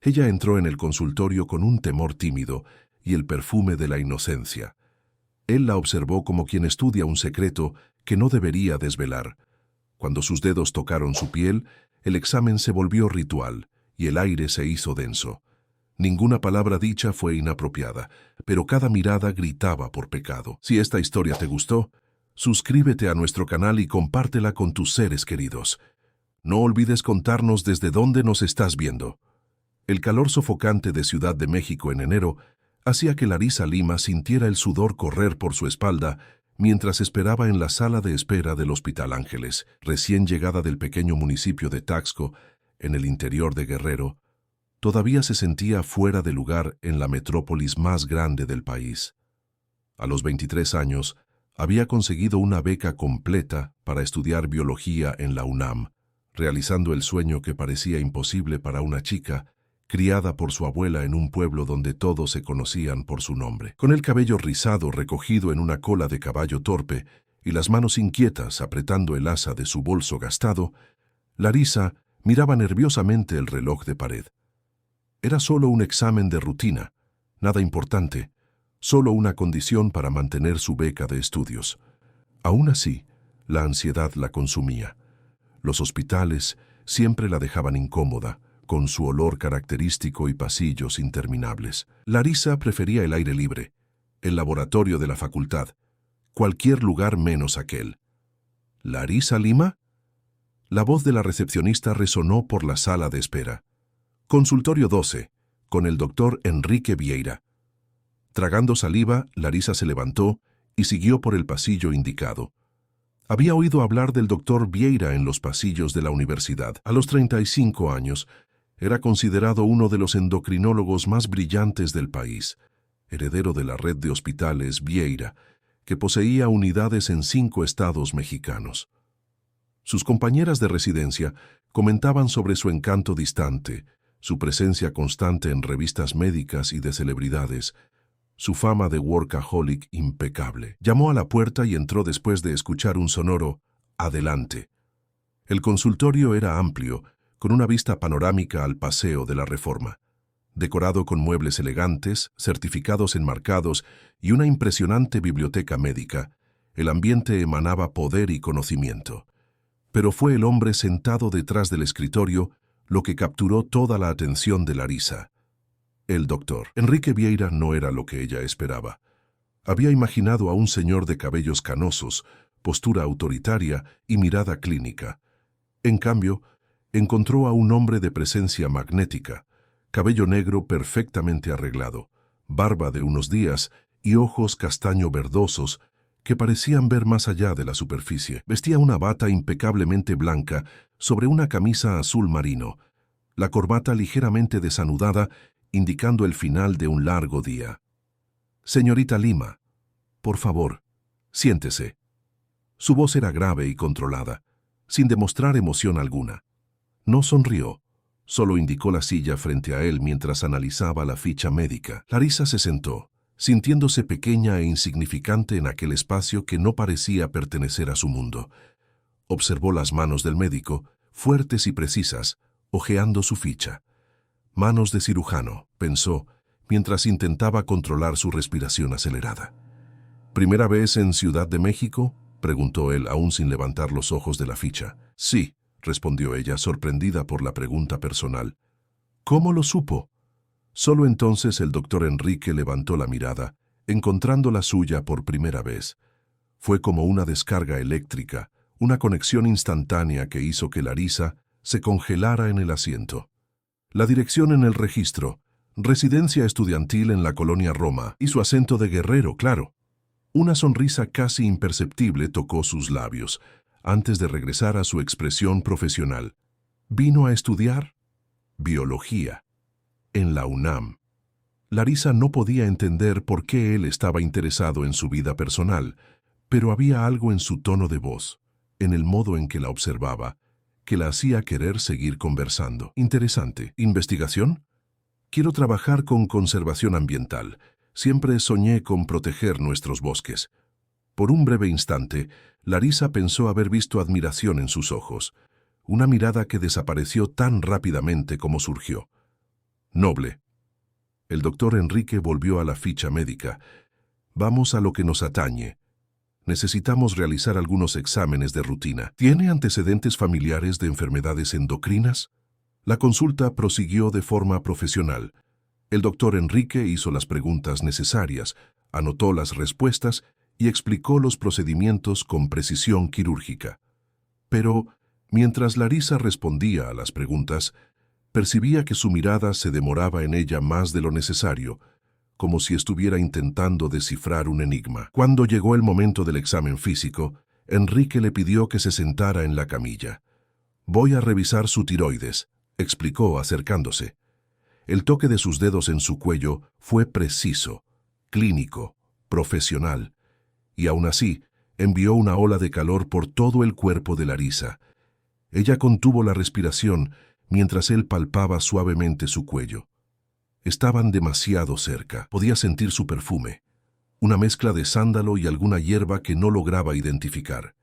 Ella entró en el consultorio con un temor tímido y el perfume de la inocencia. Él la observó como quien estudia un secreto que no debería desvelar. Cuando sus dedos tocaron su piel, el examen se volvió ritual y el aire se hizo denso. Ninguna palabra dicha fue inapropiada, pero cada mirada gritaba por pecado. Si esta historia te gustó, suscríbete a nuestro canal y compártela con tus seres queridos. No olvides contarnos desde dónde nos estás viendo. El calor sofocante de Ciudad de México en enero hacía que Larisa Lima sintiera el sudor correr por su espalda mientras esperaba en la sala de espera del Hospital Ángeles. Recién llegada del pequeño municipio de Taxco, en el interior de Guerrero, todavía se sentía fuera de lugar en la metrópolis más grande del país. A los 23 años, había conseguido una beca completa para estudiar biología en la UNAM, realizando el sueño que parecía imposible para una chica criada por su abuela en un pueblo donde todos se conocían por su nombre. Con el cabello rizado recogido en una cola de caballo torpe y las manos inquietas apretando el asa de su bolso gastado, Larisa miraba nerviosamente el reloj de pared. Era solo un examen de rutina, nada importante, solo una condición para mantener su beca de estudios. Aún así, la ansiedad la consumía. Los hospitales siempre la dejaban incómoda, con su olor característico y pasillos interminables. Larisa prefería el aire libre, el laboratorio de la facultad, cualquier lugar menos aquel. ¿Larisa Lima? La voz de la recepcionista resonó por la sala de espera. Consultorio 12, con el doctor Enrique Vieira. Tragando saliva, Larisa se levantó y siguió por el pasillo indicado. Había oído hablar del doctor Vieira en los pasillos de la universidad. A los 35 años, era considerado uno de los endocrinólogos más brillantes del país, heredero de la red de hospitales Vieira, que poseía unidades en 5 estados mexicanos. Sus compañeras de residencia comentaban sobre su encanto distante, su presencia constante en revistas médicas y de celebridades, su fama de workaholic impecable. Llamó a la puerta y entró después de escuchar un sonoro «Adelante». El consultorio era amplio, con una vista panorámica al Paseo de la Reforma. Decorado con muebles elegantes, certificados enmarcados y una impresionante biblioteca médica, el ambiente emanaba poder y conocimiento. Pero fue el hombre sentado detrás del escritorio lo que capturó toda la atención de Larisa. El doctor Enrique Vieira no era lo que ella esperaba. Había imaginado a un señor de cabellos canosos, postura autoritaria y mirada clínica. En cambio, encontró a un hombre de presencia magnética, cabello negro perfectamente arreglado, barba de unos días y ojos castaño verdosos que parecían ver más allá de la superficie. Vestía una bata impecablemente blanca sobre una camisa azul marino, la corbata ligeramente desanudada, indicando el final de un largo día. «Señorita Lima, por favor, siéntese». Su voz era grave y controlada, sin demostrar emoción alguna. No sonrió, solo indicó la silla frente a él mientras analizaba la ficha médica. Larisa se sentó, sintiéndose pequeña e insignificante en aquel espacio que no parecía pertenecer a su mundo. Observó las manos del médico, fuertes y precisas, hojeando su ficha. Manos de cirujano, pensó, mientras intentaba controlar su respiración acelerada. ¿Primera vez en Ciudad de México?, preguntó él, aún sin levantar los ojos de la ficha. Sí, respondió ella, sorprendida por la pregunta personal. ¿Cómo lo supo? Solo entonces el doctor Enrique levantó la mirada, encontrando la suya por primera vez. Fue como una descarga eléctrica, una conexión instantánea que hizo que Larisa se congelara en el asiento. La dirección en el registro, residencia estudiantil en la colonia Roma, y su acento de guerrero, claro. Una sonrisa casi imperceptible tocó sus labios, antes de regresar a su expresión profesional. ¿Vino a estudiar? Biología. En la UNAM. Larisa no podía entender por qué él estaba interesado en su vida personal, pero había algo en su tono de voz, en el modo en que la observaba, que la hacía querer seguir conversando. Interesante. ¿Investigación? Quiero trabajar con conservación ambiental. Siempre soñé con proteger nuestros bosques. Por un breve instante, Larisa pensó haber visto admiración en sus ojos, una mirada que desapareció tan rápidamente como surgió. Noble. El doctor Enrique volvió a la ficha médica. Vamos a lo que nos atañe. Necesitamos realizar algunos exámenes de rutina. ¿Tiene antecedentes familiares de enfermedades endocrinas? La consulta prosiguió de forma profesional. El doctor Enrique hizo las preguntas necesarias, anotó las respuestas y explicó los procedimientos con precisión quirúrgica. Pero, mientras Larisa respondía a las preguntas, percibía que su mirada se demoraba en ella más de lo necesario, como si estuviera intentando descifrar un enigma. Cuando llegó el momento del examen físico, Enrique le pidió que se sentara en la camilla. «Voy a revisar su tiroides», explicó acercándose. El toque de sus dedos en su cuello fue preciso, clínico, profesional, y aún así envió una ola de calor por todo el cuerpo de Larisa. Ella contuvo la respiración mientras él palpaba suavemente su cuello. Estaban demasiado cerca. Podía sentir su perfume, una mezcla de sándalo y alguna hierba que no lograba identificar.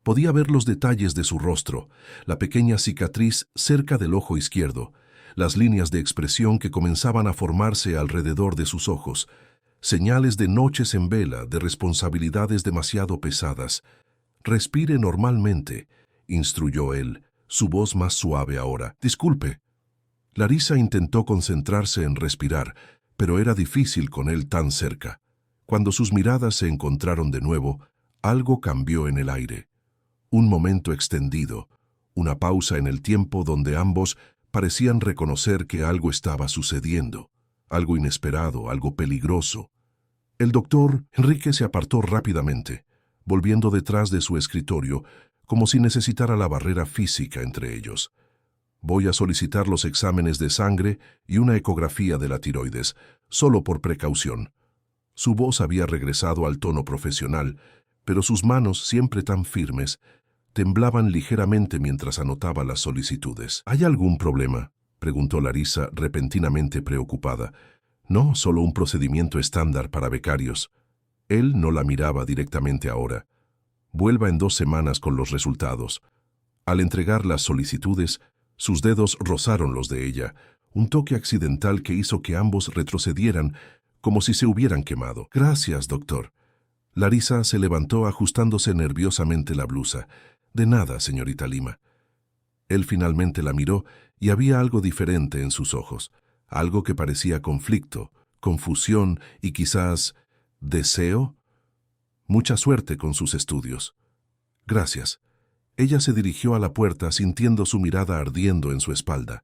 Podía ver los detalles de su rostro, la pequeña cicatriz cerca del ojo izquierdo, las líneas de expresión que comenzaban a formarse alrededor de sus ojos, señales de noches en vela, de responsabilidades demasiado pesadas. «Respire normalmente», instruyó él, su voz más suave ahora. «Disculpe». Larisa intentó concentrarse en respirar, pero era difícil con él tan cerca. Cuando sus miradas se encontraron de nuevo, algo cambió en el aire. Un momento extendido, una pausa en el tiempo donde ambos parecían reconocer que algo estaba sucediendo, algo inesperado, algo peligroso. El doctor Enrique se apartó rápidamente, volviendo detrás de su escritorio, como si necesitara la barrera física entre ellos. «Voy a solicitar los exámenes de sangre y una ecografía de la tiroides, solo por precaución». Su voz había regresado al tono profesional, pero sus manos, siempre tan firmes, temblaban ligeramente mientras anotaba las solicitudes. «¿Hay algún problema?», preguntó Larisa, repentinamente preocupada. «No, solo un procedimiento estándar para becarios». Él no la miraba directamente ahora. «Vuelva en 2 semanas con los resultados». Al entregar las solicitudes, sus dedos rozaron los de ella, un toque accidental que hizo que ambos retrocedieran como si se hubieran quemado. «Gracias, doctor». Larisa se levantó ajustándose nerviosamente la blusa. «De nada, señorita Lima». Él finalmente la miró y había algo diferente en sus ojos, algo que parecía conflicto, confusión y quizás deseo. «Mucha suerte con sus estudios». «Gracias». Ella se dirigió a la puerta sintiendo su mirada ardiendo en su espalda.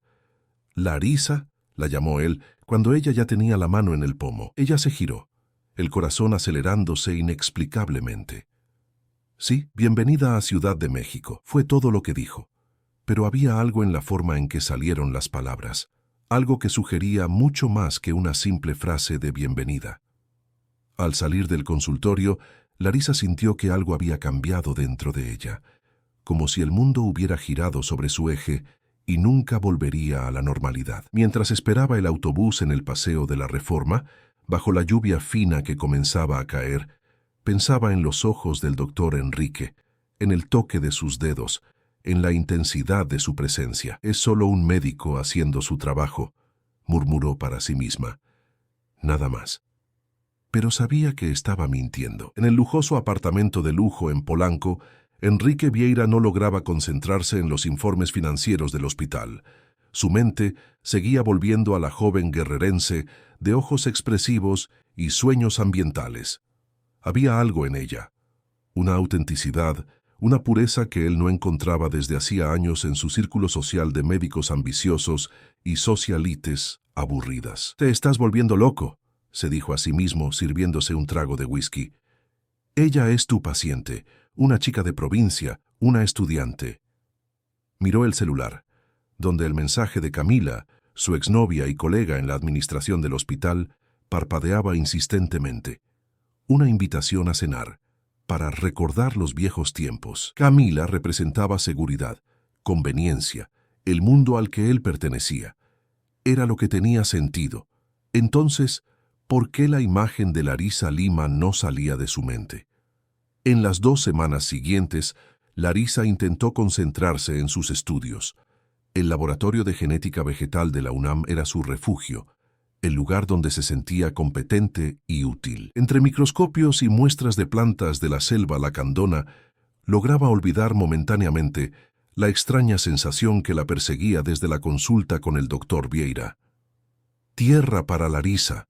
«Larisa», la llamó él, cuando ella ya tenía la mano en el pomo. Ella se giró, el corazón acelerándose inexplicablemente. «Sí, bienvenida a Ciudad de México», fue todo lo que dijo. Pero había algo en la forma en que salieron las palabras, algo que sugería mucho más que una simple frase de bienvenida. Al salir del consultorio, Larisa sintió que algo había cambiado dentro de ella, como si el mundo hubiera girado sobre su eje y nunca volvería a la normalidad. Mientras esperaba el autobús en el Paseo de la Reforma, bajo la lluvia fina que comenzaba a caer, pensaba en los ojos del doctor Enrique, en el toque de sus dedos, en la intensidad de su presencia. «Es solo un médico haciendo su trabajo», murmuró para sí misma. Nada más. Pero sabía que estaba mintiendo. En el lujoso apartamento de lujo en Polanco, Enrique Vieira no lograba concentrarse en los informes financieros del hospital. Su mente seguía volviendo a la joven guerrerense de ojos expresivos y sueños ambientales. Había algo en ella, una autenticidad, una pureza que él no encontraba desde hacía años en su círculo social de médicos ambiciosos y socialites aburridas. «Te estás volviendo loco», se dijo a sí mismo sirviéndose un trago de whisky. «Ella es tu paciente, una chica de provincia, una estudiante». Miró el celular, donde el mensaje de Camila, su exnovia y colega en la administración del hospital, parpadeaba insistentemente. Una invitación a cenar, para recordar los viejos tiempos. Camila representaba seguridad, conveniencia, el mundo al que él pertenecía. Era lo que tenía sentido. Entonces, ¿por qué la imagen de Larisa Lima no salía de su mente? En las 2 semanas siguientes, Larisa intentó concentrarse en sus estudios, El laboratorio de genética vegetal de la UNAM era su refugio, el lugar donde se sentía competente y útil. Entre microscopios y muestras de plantas de la selva lacandona, lograba olvidar momentáneamente la extraña sensación que la perseguía desde la consulta con el doctor Vieira. Tierra para Larisa.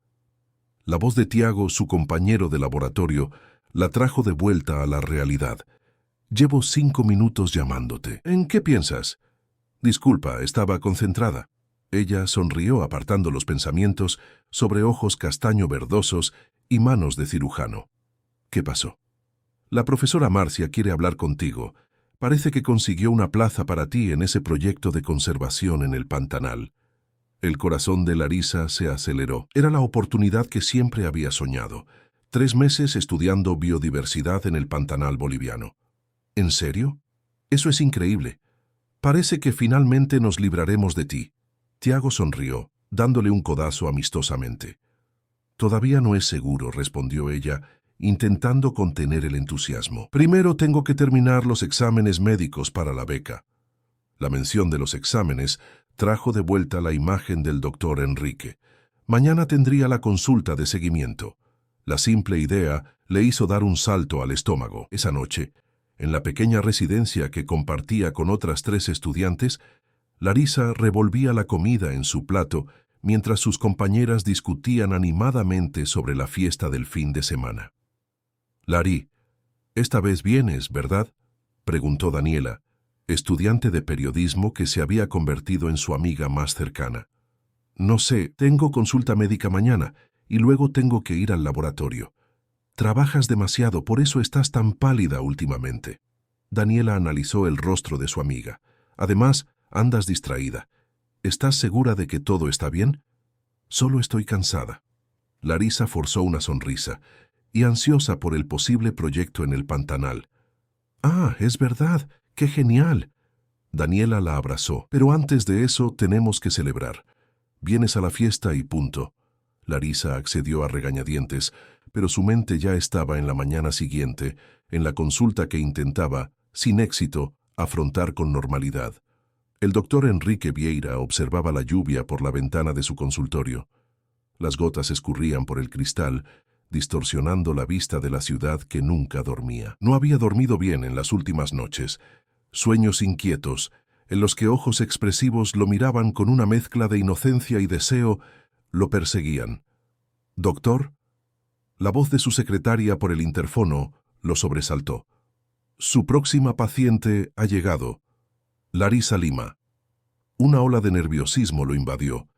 La voz de Tiago, su compañero de laboratorio, la trajo de vuelta a la realidad. Llevo 5 minutos llamándote. ¿En qué piensas? Disculpa, estaba concentrada. Ella sonrió apartando los pensamientos sobre ojos castaño verdosos y manos de cirujano. ¿Qué pasó? La profesora Marcia quiere hablar contigo. Parece que consiguió una plaza para ti en ese proyecto de conservación en el Pantanal. El corazón de Larisa se aceleró. Era la oportunidad que siempre había soñado. 3 meses estudiando biodiversidad en el Pantanal boliviano. ¿En serio? Eso es increíble. Parece que finalmente nos libraremos de ti. Tiago sonrió, dándole un codazo amistosamente. Todavía no es seguro, respondió ella, intentando contener el entusiasmo. Primero tengo que terminar los exámenes médicos para la beca. La mención de los exámenes trajo de vuelta la imagen del doctor Enrique. Mañana tendría la consulta de seguimiento. La simple idea le hizo dar un salto al estómago. Esa noche, en la pequeña residencia que compartía con otras 3 estudiantes, Larisa revolvía la comida en su plato mientras sus compañeras discutían animadamente sobre la fiesta del fin de semana. «Lari, esta vez vienes, ¿verdad?», preguntó Daniela, estudiante de periodismo que se había convertido en su amiga más cercana. «No sé, tengo consulta médica mañana y luego tengo que ir al laboratorio. Trabajas demasiado, por eso estás tan pálida últimamente». Daniela analizó el rostro de su amiga. «Además, andas distraída. ¿Estás segura de que todo está bien?» «Solo estoy cansada». Larisa forzó una sonrisa y ansiosa por el posible proyecto en el Pantanal. «Ah, es verdad. ¡Qué genial!». Daniela la abrazó. «Pero antes de eso tenemos que celebrar. Vienes a la fiesta y punto». Larisa accedió a regañadientes, pero su mente ya estaba en la mañana siguiente, en la consulta que intentaba, sin éxito, afrontar con normalidad. El doctor Enrique Vieira observaba la lluvia por la ventana de su consultorio. Las gotas escurrían por el cristal, distorsionando la vista de la ciudad que nunca dormía. No había dormido bien en las últimas noches. Sueños inquietos, en los que ojos expresivos lo miraban con una mezcla de inocencia y deseo, lo perseguían. «¿Doctor?». La voz de su secretaria por el interfono lo sobresaltó. «Su próxima paciente ha llegado. Larisa Lima». Una ola de nerviosismo lo invadió.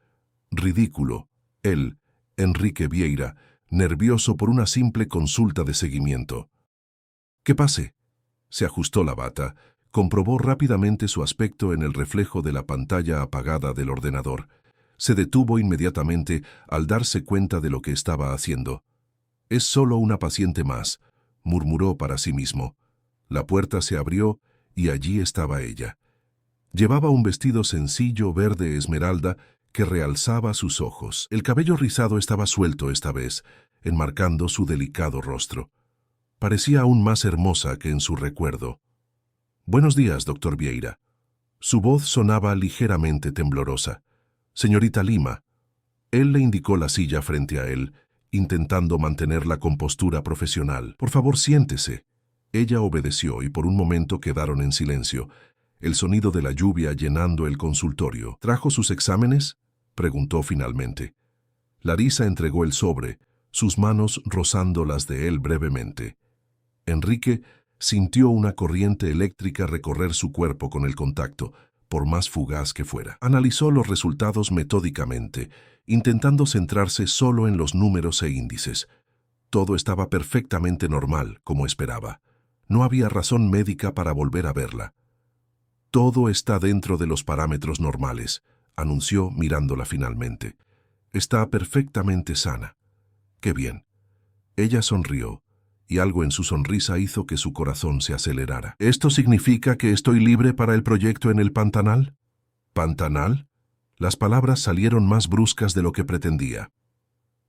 Ridículo. Él, Enrique Vieira, nervioso por una simple consulta de seguimiento. «¿Qué pase?». Se ajustó la bata, comprobó rápidamente su aspecto en el reflejo de la pantalla apagada del ordenador. Se detuvo inmediatamente al darse cuenta de lo que estaba haciendo. «Es solo una paciente más», murmuró para sí mismo. La puerta se abrió y allí estaba ella. Llevaba un vestido sencillo verde esmeralda que realzaba sus ojos. El cabello rizado estaba suelto esta vez, enmarcando su delicado rostro. Parecía aún más hermosa que en su recuerdo. «Buenos días, doctor Vieira». Su voz sonaba ligeramente temblorosa. «Señorita Lima». Él le indicó la silla frente a él, intentando mantener la compostura profesional. «Por favor, siéntese». Ella obedeció y por un momento quedaron en silencio, el sonido de la lluvia llenando el consultorio. «¿Trajo sus exámenes?», preguntó finalmente. Larisa entregó el sobre, sus manos rozando las de él brevemente. Enrique sintió una corriente eléctrica recorrer su cuerpo con el contacto, por más fugaz que fuera. Analizó los resultados metódicamente, intentando centrarse solo en los números e índices. Todo estaba perfectamente normal, como esperaba. No había razón médica para volver a verla. «Todo está dentro de los parámetros normales», anunció mirándola finalmente. «Está perfectamente sana». «Qué bien». Ella sonrió, y algo en su sonrisa hizo que su corazón se acelerara. «¿Esto significa que estoy libre para el proyecto en el Pantanal?». «¿Pantanal?». Las palabras salieron más bruscas de lo que pretendía.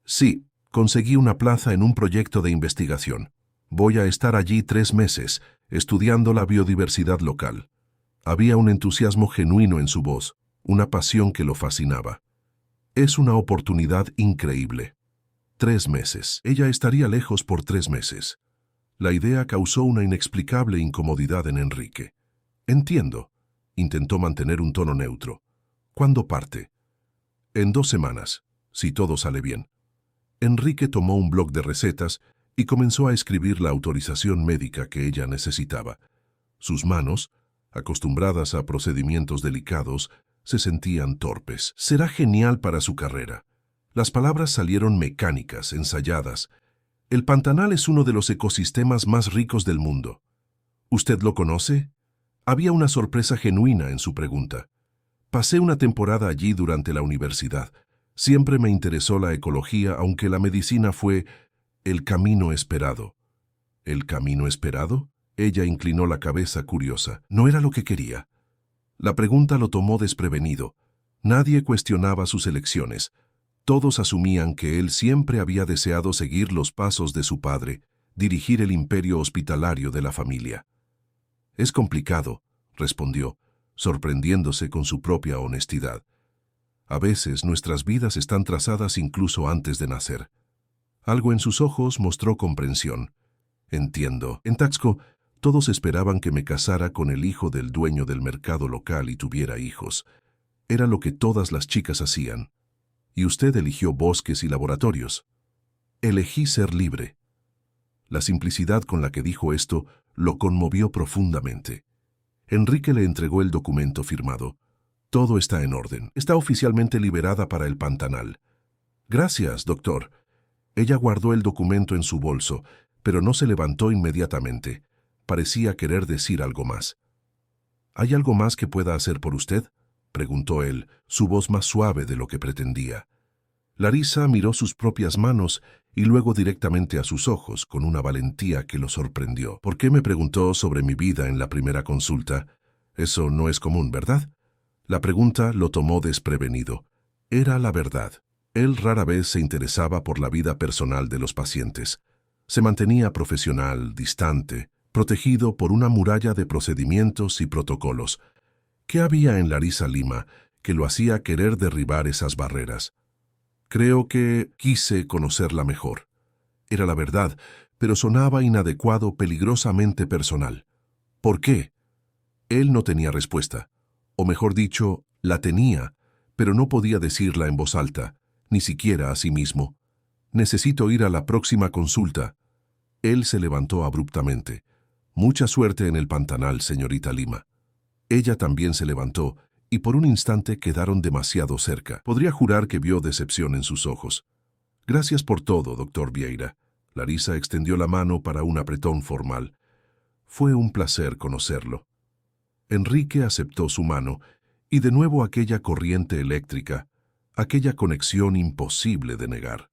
«Sí, conseguí una plaza en un proyecto de investigación. Voy a estar allí 3 meses, estudiando la biodiversidad local». Había un entusiasmo genuino en su voz, una pasión que lo fascinaba. Es una oportunidad increíble. 3 meses. Ella estaría lejos por 3 meses. La idea causó una inexplicable incomodidad en Enrique. Entiendo. Intentó mantener un tono neutro. ¿Cuándo parte? En 2 semanas, si todo sale bien. Enrique tomó un bloc de recetas y comenzó a escribir la autorización médica que ella necesitaba. Sus manos, acostumbradas a procedimientos delicados, se sentían torpes. Será genial para su carrera. Las palabras salieron mecánicas, ensayadas. El Pantanal es uno de los ecosistemas más ricos del mundo. ¿Usted lo conoce? Había una sorpresa genuina en su pregunta. Pasé una temporada allí durante la universidad. Siempre me interesó la ecología, aunque la medicina fue el camino esperado. ¿El camino esperado? Ella inclinó la cabeza curiosa. No era lo que quería. La pregunta lo tomó desprevenido. Nadie cuestionaba sus elecciones. Todos asumían que él siempre había deseado seguir los pasos de su padre, dirigir el imperio hospitalario de la familia. Es complicado, respondió, sorprendiéndose con su propia honestidad. A veces nuestras vidas están trazadas incluso antes de nacer. Algo en sus ojos mostró comprensión. Entiendo. En Taxco, todos esperaban que me casara con el hijo del dueño del mercado local y tuviera hijos. Era lo que todas las chicas hacían. Y usted eligió bosques y laboratorios. Elegí ser libre. La simplicidad con la que dijo esto lo conmovió profundamente. Enrique le entregó el documento firmado. Todo está en orden. Está oficialmente liberada para el Pantanal. Gracias, doctor. Ella guardó el documento en su bolso, pero no se levantó inmediatamente. Parecía querer decir algo más. ¿Hay algo más que pueda hacer por usted?, preguntó él, su voz más suave de lo que pretendía. Larisa miró sus propias manos y luego directamente a sus ojos con una valentía que lo sorprendió. ¿Por qué me preguntó sobre mi vida en la primera consulta? Eso no es común, ¿verdad? La pregunta lo tomó desprevenido. Era la verdad. Él rara vez se interesaba por la vida personal de los pacientes. Se mantenía profesional, distante, protegido por una muralla de procedimientos y protocolos. ¿Qué había en Larisa Lima que lo hacía querer derribar esas barreras? Creo que quise conocerla mejor. Era la verdad, pero sonaba inadecuado, peligrosamente personal. ¿Por qué? Él no tenía respuesta. O mejor dicho, la tenía, pero no podía decirla en voz alta, ni siquiera a sí mismo. Necesito ir a la próxima consulta. Él se levantó abruptamente. Mucha suerte en el Pantanal, señorita Lima. Ella también se levantó, y por un instante quedaron demasiado cerca. Podría jurar que vio decepción en sus ojos. Gracias por todo, doctor Vieira. Larisa extendió la mano para un apretón formal. Fue un placer conocerlo. Enrique aceptó su mano, y de nuevo aquella corriente eléctrica, aquella conexión imposible de negar.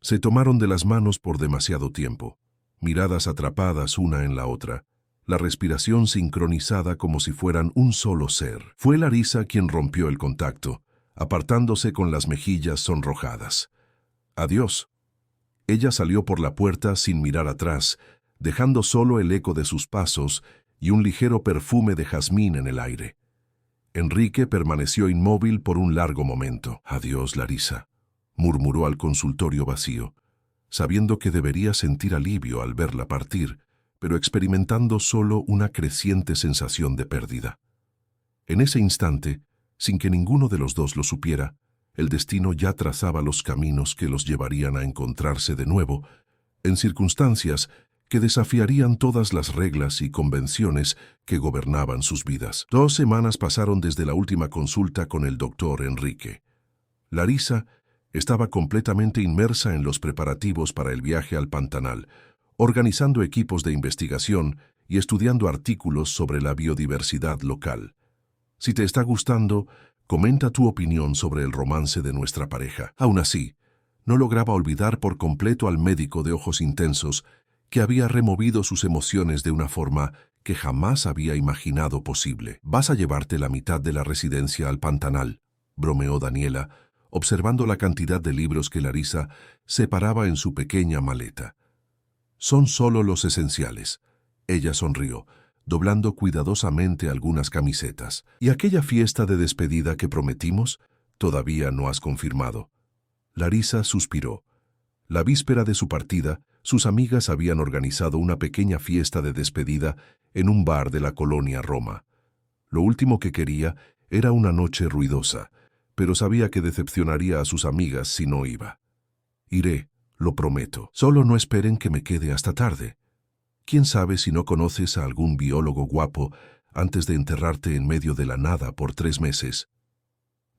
Se tomaron de las manos por demasiado tiempo, miradas atrapadas una en la otra, la respiración sincronizada como si fueran un solo ser. Fue Larisa quien rompió el contacto, apartándose con las mejillas sonrojadas. Adiós. Ella salió por la puerta sin mirar atrás, dejando solo el eco de sus pasos y un ligero perfume de jazmín en el aire. Enrique permaneció inmóvil por un largo momento. Adiós, Larisa, murmuró al consultorio vacío, sabiendo que debería sentir alivio al verla partir, pero experimentando solo una creciente sensación de pérdida. En ese instante, sin que ninguno de los dos lo supiera, el destino ya trazaba los caminos que los llevarían a encontrarse de nuevo, en circunstancias que desafiarían todas las reglas y convenciones que gobernaban sus vidas. 2 semanas pasaron desde la última consulta con el doctor Enrique. Larisa estaba completamente inmersa en los preparativos para el viaje al Pantanal, organizando equipos de investigación y estudiando artículos sobre la biodiversidad local. Si te está gustando, comenta tu opinión sobre el romance de nuestra pareja. Aún así, no lograba olvidar por completo al médico de ojos intensos que había removido sus emociones de una forma que jamás había imaginado posible. «Vas a llevarte la mitad de la residencia al Pantanal», bromeó Daniela, observando la cantidad de libros que Larisa separaba en su pequeña maleta. «Son solo los esenciales». Ella sonrió. doblando cuidadosamente algunas camisetas. ¿Y aquella fiesta de despedida que prometimos? Todavía no has confirmado. Larisa suspiró. La víspera de su partida, sus amigas habían organizado una pequeña fiesta de despedida en un bar de la colonia Roma. Lo último que quería era una noche ruidosa, pero sabía que decepcionaría a sus amigas si no iba. Iré, lo prometo. Solo no esperen que me quede hasta tarde. ¿Quién sabe si no conoces a algún biólogo guapo antes de enterrarte en medio de la nada por 3 meses?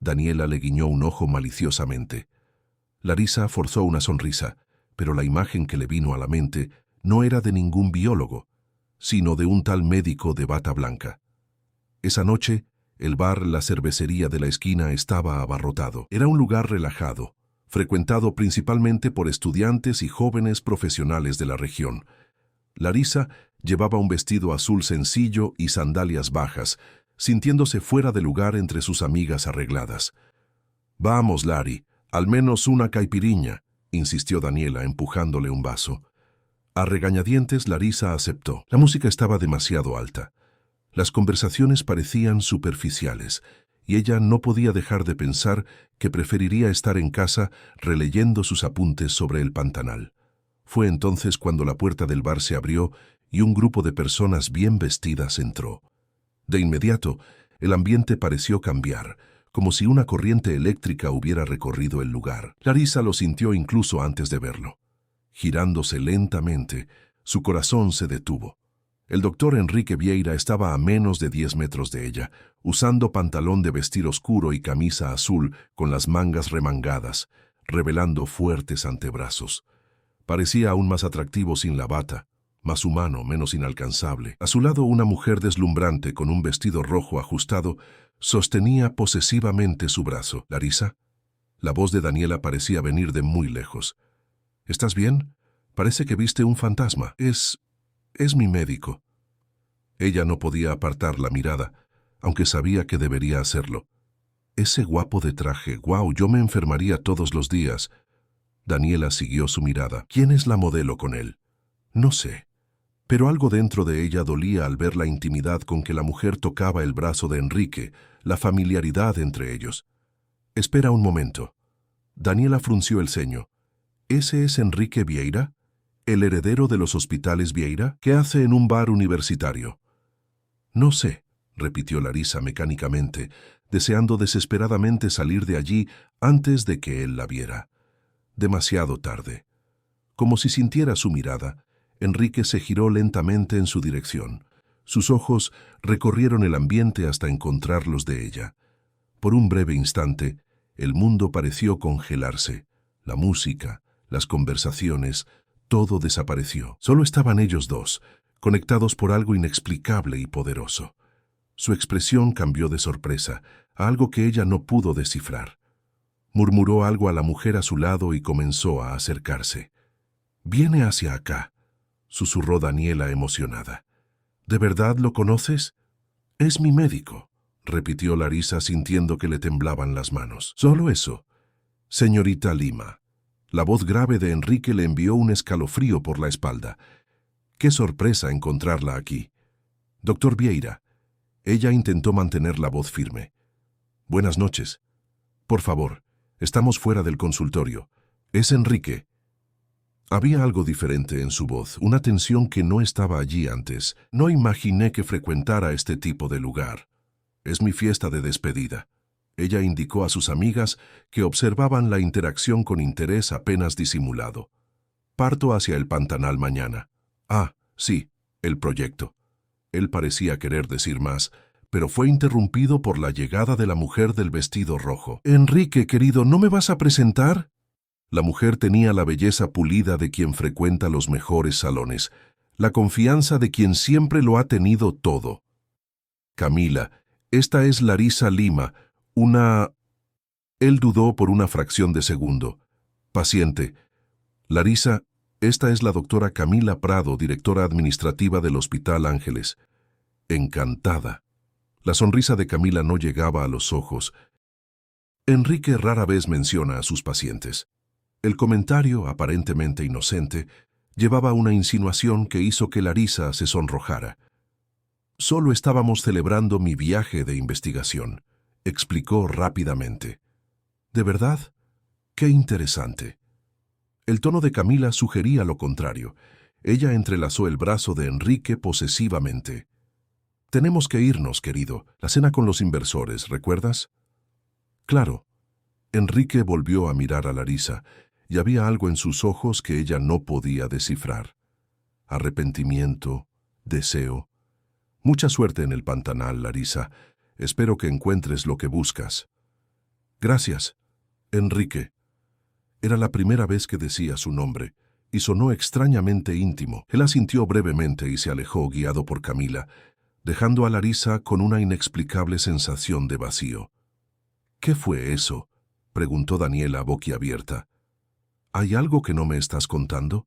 Daniela le guiñó un ojo maliciosamente. Larisa forzó una sonrisa, pero la imagen que le vino a la mente no era de ningún biólogo, sino de un tal médico de bata blanca. Esa noche, el bar La Cervecería de la esquina estaba abarrotado. Era un lugar relajado, frecuentado principalmente por estudiantes y jóvenes profesionales de la región. Larisa llevaba un vestido azul sencillo y sandalias bajas, sintiéndose fuera de lugar entre sus amigas arregladas. «Vamos, Lari, al menos una caipiriña», insistió Daniela empujándole un vaso. A regañadientes, Larisa aceptó. La música estaba demasiado alta. Las conversaciones parecían superficiales, y ella no podía dejar de pensar que preferiría estar en casa releyendo sus apuntes sobre el Pantanal. Fue entonces cuando la puerta del bar se abrió y un grupo de personas bien vestidas entró. De inmediato, el ambiente pareció cambiar, como si una corriente eléctrica hubiera recorrido el lugar. Larisa lo sintió incluso antes de verlo. Girándose lentamente, su corazón se detuvo. El doctor Enrique Vieira estaba a menos de 10 metros de ella, usando pantalón de vestir oscuro y camisa azul con las mangas remangadas, revelando fuertes antebrazos. Parecía aún más atractivo sin la bata, más humano, menos inalcanzable. A su lado, una mujer deslumbrante con un vestido rojo ajustado sostenía posesivamente su brazo. «¿Larisa?» La voz de Daniela parecía venir de muy lejos. «¿Estás bien? Parece que viste un fantasma. Es mi médico». Ella no podía apartar la mirada, aunque sabía que debería hacerlo. «Ese guapo de traje, guau, yo me enfermaría todos los días». Daniela siguió su mirada. «¿Quién es la modelo con él?» «No sé». Pero algo dentro de ella dolía al ver la intimidad con que la mujer tocaba el brazo de Enrique, la familiaridad entre ellos. «Espera un momento». Daniela frunció el ceño. «¿Ese es Enrique Vieira? ¿El heredero de los hospitales Vieira? ¿Qué hace en un bar universitario?» «No sé», repitió Larisa mecánicamente, deseando desesperadamente salir de allí antes de que él la viera. Demasiado tarde. Como si sintiera su mirada, Enrique se giró lentamente en su dirección. Sus ojos recorrieron el ambiente hasta encontrar los de ella. Por un breve instante, el mundo pareció congelarse. La música, las conversaciones, todo desapareció. Solo estaban ellos dos, conectados por algo inexplicable y poderoso. Su expresión cambió de sorpresa, a algo que ella no pudo descifrar. Murmuró algo a la mujer a su lado y comenzó a acercarse. «Viene hacia acá», susurró Daniela emocionada. «¿De verdad lo conoces?» «Es mi médico», repitió Larisa sintiendo que le temblaban las manos. «Solo eso». «Señorita Lima». La voz grave de Enrique le envió un escalofrío por la espalda. «Qué sorpresa encontrarla aquí». «Doctor Vieira». Ella intentó mantener la voz firme. «Buenas noches. Por favor, estamos fuera del consultorio. Es Enrique». Había algo diferente en su voz, una tensión que no estaba allí antes. «No imaginé que frecuentara este tipo de lugar. Es mi fiesta de despedida». Ella indicó a sus amigas que observaban la interacción con interés apenas disimulado. «Parto hacia el Pantanal mañana». «Ah, sí, el proyecto». Él parecía querer decir más, pero fue interrumpido por la llegada de la mujer del vestido rojo. «Enrique, querido, ¿no me vas a presentar?» La mujer tenía la belleza pulida de quien frecuenta los mejores salones, la confianza de quien siempre lo ha tenido todo. «Camila, esta es Larisa Lima, una...» Él dudó por una fracción de segundo. «Paciente. Larisa, esta es la doctora Camila Prado, directora administrativa del Hospital Ángeles». «Encantada». La sonrisa de Camila no llegaba a los ojos. Enrique rara vez menciona a sus pacientes. El comentario, aparentemente inocente, llevaba una insinuación que hizo que Larisa se sonrojara. Solo estábamos celebrando mi viaje de investigación, explicó rápidamente. ¿De verdad? ¡Qué interesante! El tono de Camila sugería lo contrario. Ella entrelazó el brazo de Enrique posesivamente. Tenemos que irnos, querido. La cena con los inversores, ¿recuerdas? Claro. Enrique volvió a mirar a Larisa, y había algo en sus ojos que ella no podía descifrar. Arrepentimiento, deseo. Mucha suerte en el Pantanal, Larisa. Espero que encuentres lo que buscas. Gracias, Enrique. Era la primera vez que decía su nombre, y sonó extrañamente íntimo. Él asintió brevemente y se alejó, guiado por Camila, dejando a Larisa con una inexplicable sensación de vacío. ¿Qué fue eso?, preguntó Daniela boquiabierta. ¿Hay algo que no me estás contando?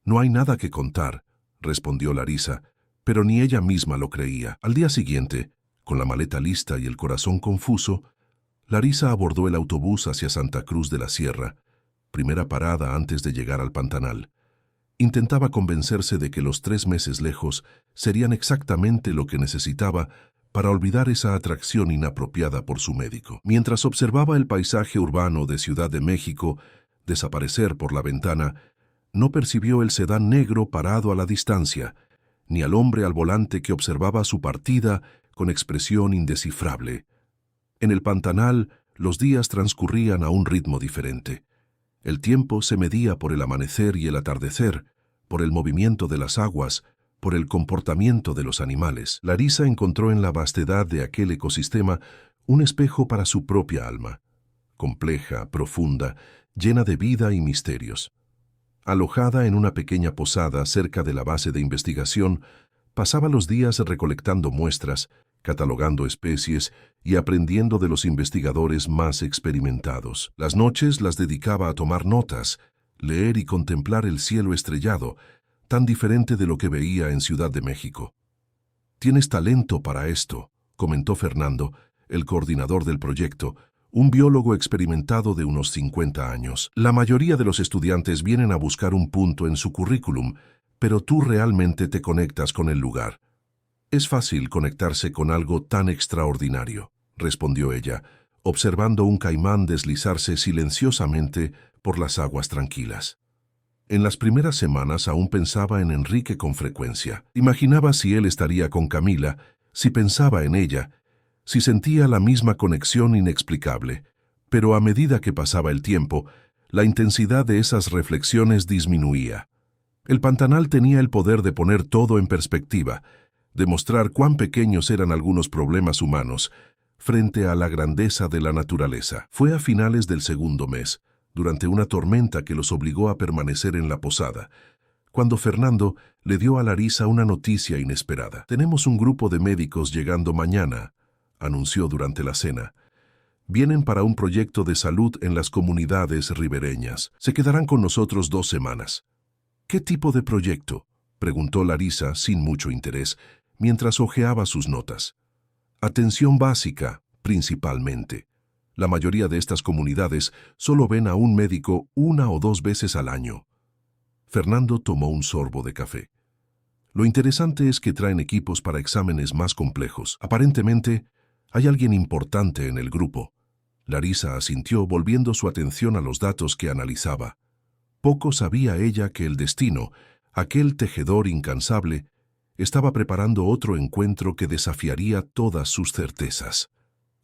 No hay nada que contar, respondió Larisa, pero ni ella misma lo creía. Al día siguiente, con la maleta lista y el corazón confuso, Larisa abordó el autobús hacia Santa Cruz de la Sierra, primera parada antes de llegar al Pantanal. Intentaba convencerse de que los 3 meses lejos serían exactamente lo que necesitaba para olvidar esa atracción inapropiada por su médico. Mientras observaba el paisaje urbano de Ciudad de México desaparecer por la ventana, no percibió el sedán negro parado a la distancia, ni al hombre al volante que observaba su partida con expresión indescifrable. En el Pantanal, los días transcurrían a un ritmo diferente. El tiempo se medía por el amanecer y el atardecer, por el movimiento de las aguas, por el comportamiento de los animales. Larisa encontró en la vastedad de aquel ecosistema un espejo para su propia alma, compleja, profunda, llena de vida y misterios. Alojada en una pequeña posada cerca de la base de investigación, pasaba los días recolectando muestras, catalogando especies y aprendiendo de los investigadores más experimentados. Las noches las dedicaba a tomar notas, leer y contemplar el cielo estrellado, tan diferente de lo que veía en Ciudad de México. «Tienes talento para esto», comentó Fernando, el coordinador del proyecto, un biólogo experimentado de unos 50 años. «La mayoría de los estudiantes vienen a buscar un punto en su currículum, pero tú realmente te conectas con el lugar». «Es fácil conectarse con algo tan extraordinario», respondió ella, observando un caimán deslizarse silenciosamente por las aguas tranquilas. En las primeras semanas aún pensaba en Enrique con frecuencia. Imaginaba si él estaría con Camila, si pensaba en ella, si sentía la misma conexión inexplicable. Pero a medida que pasaba el tiempo, la intensidad de esas reflexiones disminuía. El Pantanal tenía el poder de poner todo en perspectiva, demostrar cuán pequeños eran algunos problemas humanos frente a la grandeza de la naturaleza. Fue a finales del segundo mes, durante una tormenta que los obligó a permanecer en la posada, cuando Fernando le dio a Larisa una noticia inesperada. «Tenemos un grupo de médicos llegando mañana», anunció durante la cena. «Vienen para un proyecto de salud en las comunidades ribereñas. Se quedarán con nosotros 2 semanas». «¿Qué tipo de proyecto?», preguntó Larisa sin mucho interés, mientras hojeaba sus notas. «Atención básica, principalmente. La mayoría de estas comunidades solo ven a un médico 1 o 2 veces al año». Fernando tomó un sorbo de café. «Lo interesante es que traen equipos para exámenes más complejos. Aparentemente, hay alguien importante en el grupo». Larisa asintió, volviendo su atención a los datos que analizaba. Poco sabía ella que el destino, aquel tejedor incansable, estaba preparando otro encuentro que desafiaría todas sus certezas.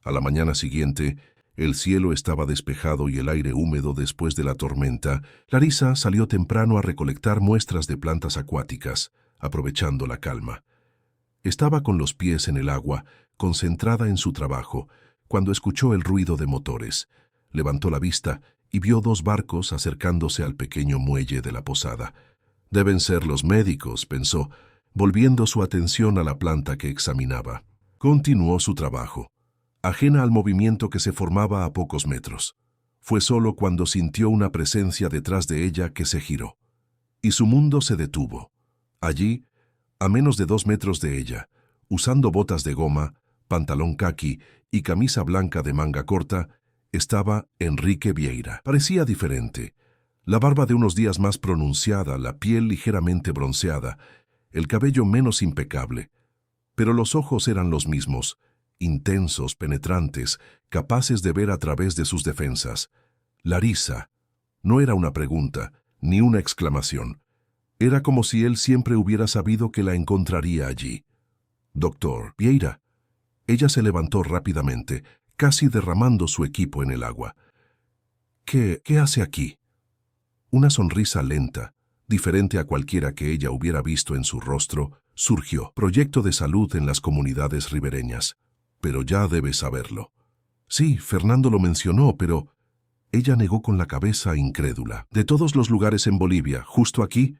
A la mañana siguiente, el cielo estaba despejado y el aire húmedo después de la tormenta. Larisa salió temprano a recolectar muestras de plantas acuáticas, aprovechando la calma. Estaba con los pies en el agua, concentrada en su trabajo, cuando escuchó el ruido de motores. Levantó la vista y vio 2 barcos acercándose al pequeño muelle de la posada. «Deben ser los médicos», pensó, volviendo su atención a la planta que examinaba. Continuó su trabajo, ajena al movimiento que se formaba a pocos metros. Fue solo cuando sintió una presencia detrás de ella que se giró, y su mundo se detuvo. Allí, a menos de 2 metros de ella, usando botas de goma, pantalón caqui y camisa blanca de manga corta, estaba Enrique Vieira. Parecía diferente. La barba de unos días más pronunciada, la piel ligeramente bronceada, el cabello menos impecable. pero los ojos eran los mismos, intensos, penetrantes, capaces de ver a través de sus defensas. Larisa. No era una pregunta, ni una exclamación. Era como si él siempre hubiera sabido que la encontraría allí. «Doctor Vieira». Ella se levantó rápidamente, casi derramando su equipo en el agua. ¿Qué hace aquí? Una sonrisa lenta, diferente a cualquiera que ella hubiera visto en su rostro, surgió. Proyecto de salud en las comunidades ribereñas. Pero ya debes saberlo. Sí, Fernando lo mencionó, pero... Ella negó con la cabeza incrédula. De todos los lugares en Bolivia, justo aquí...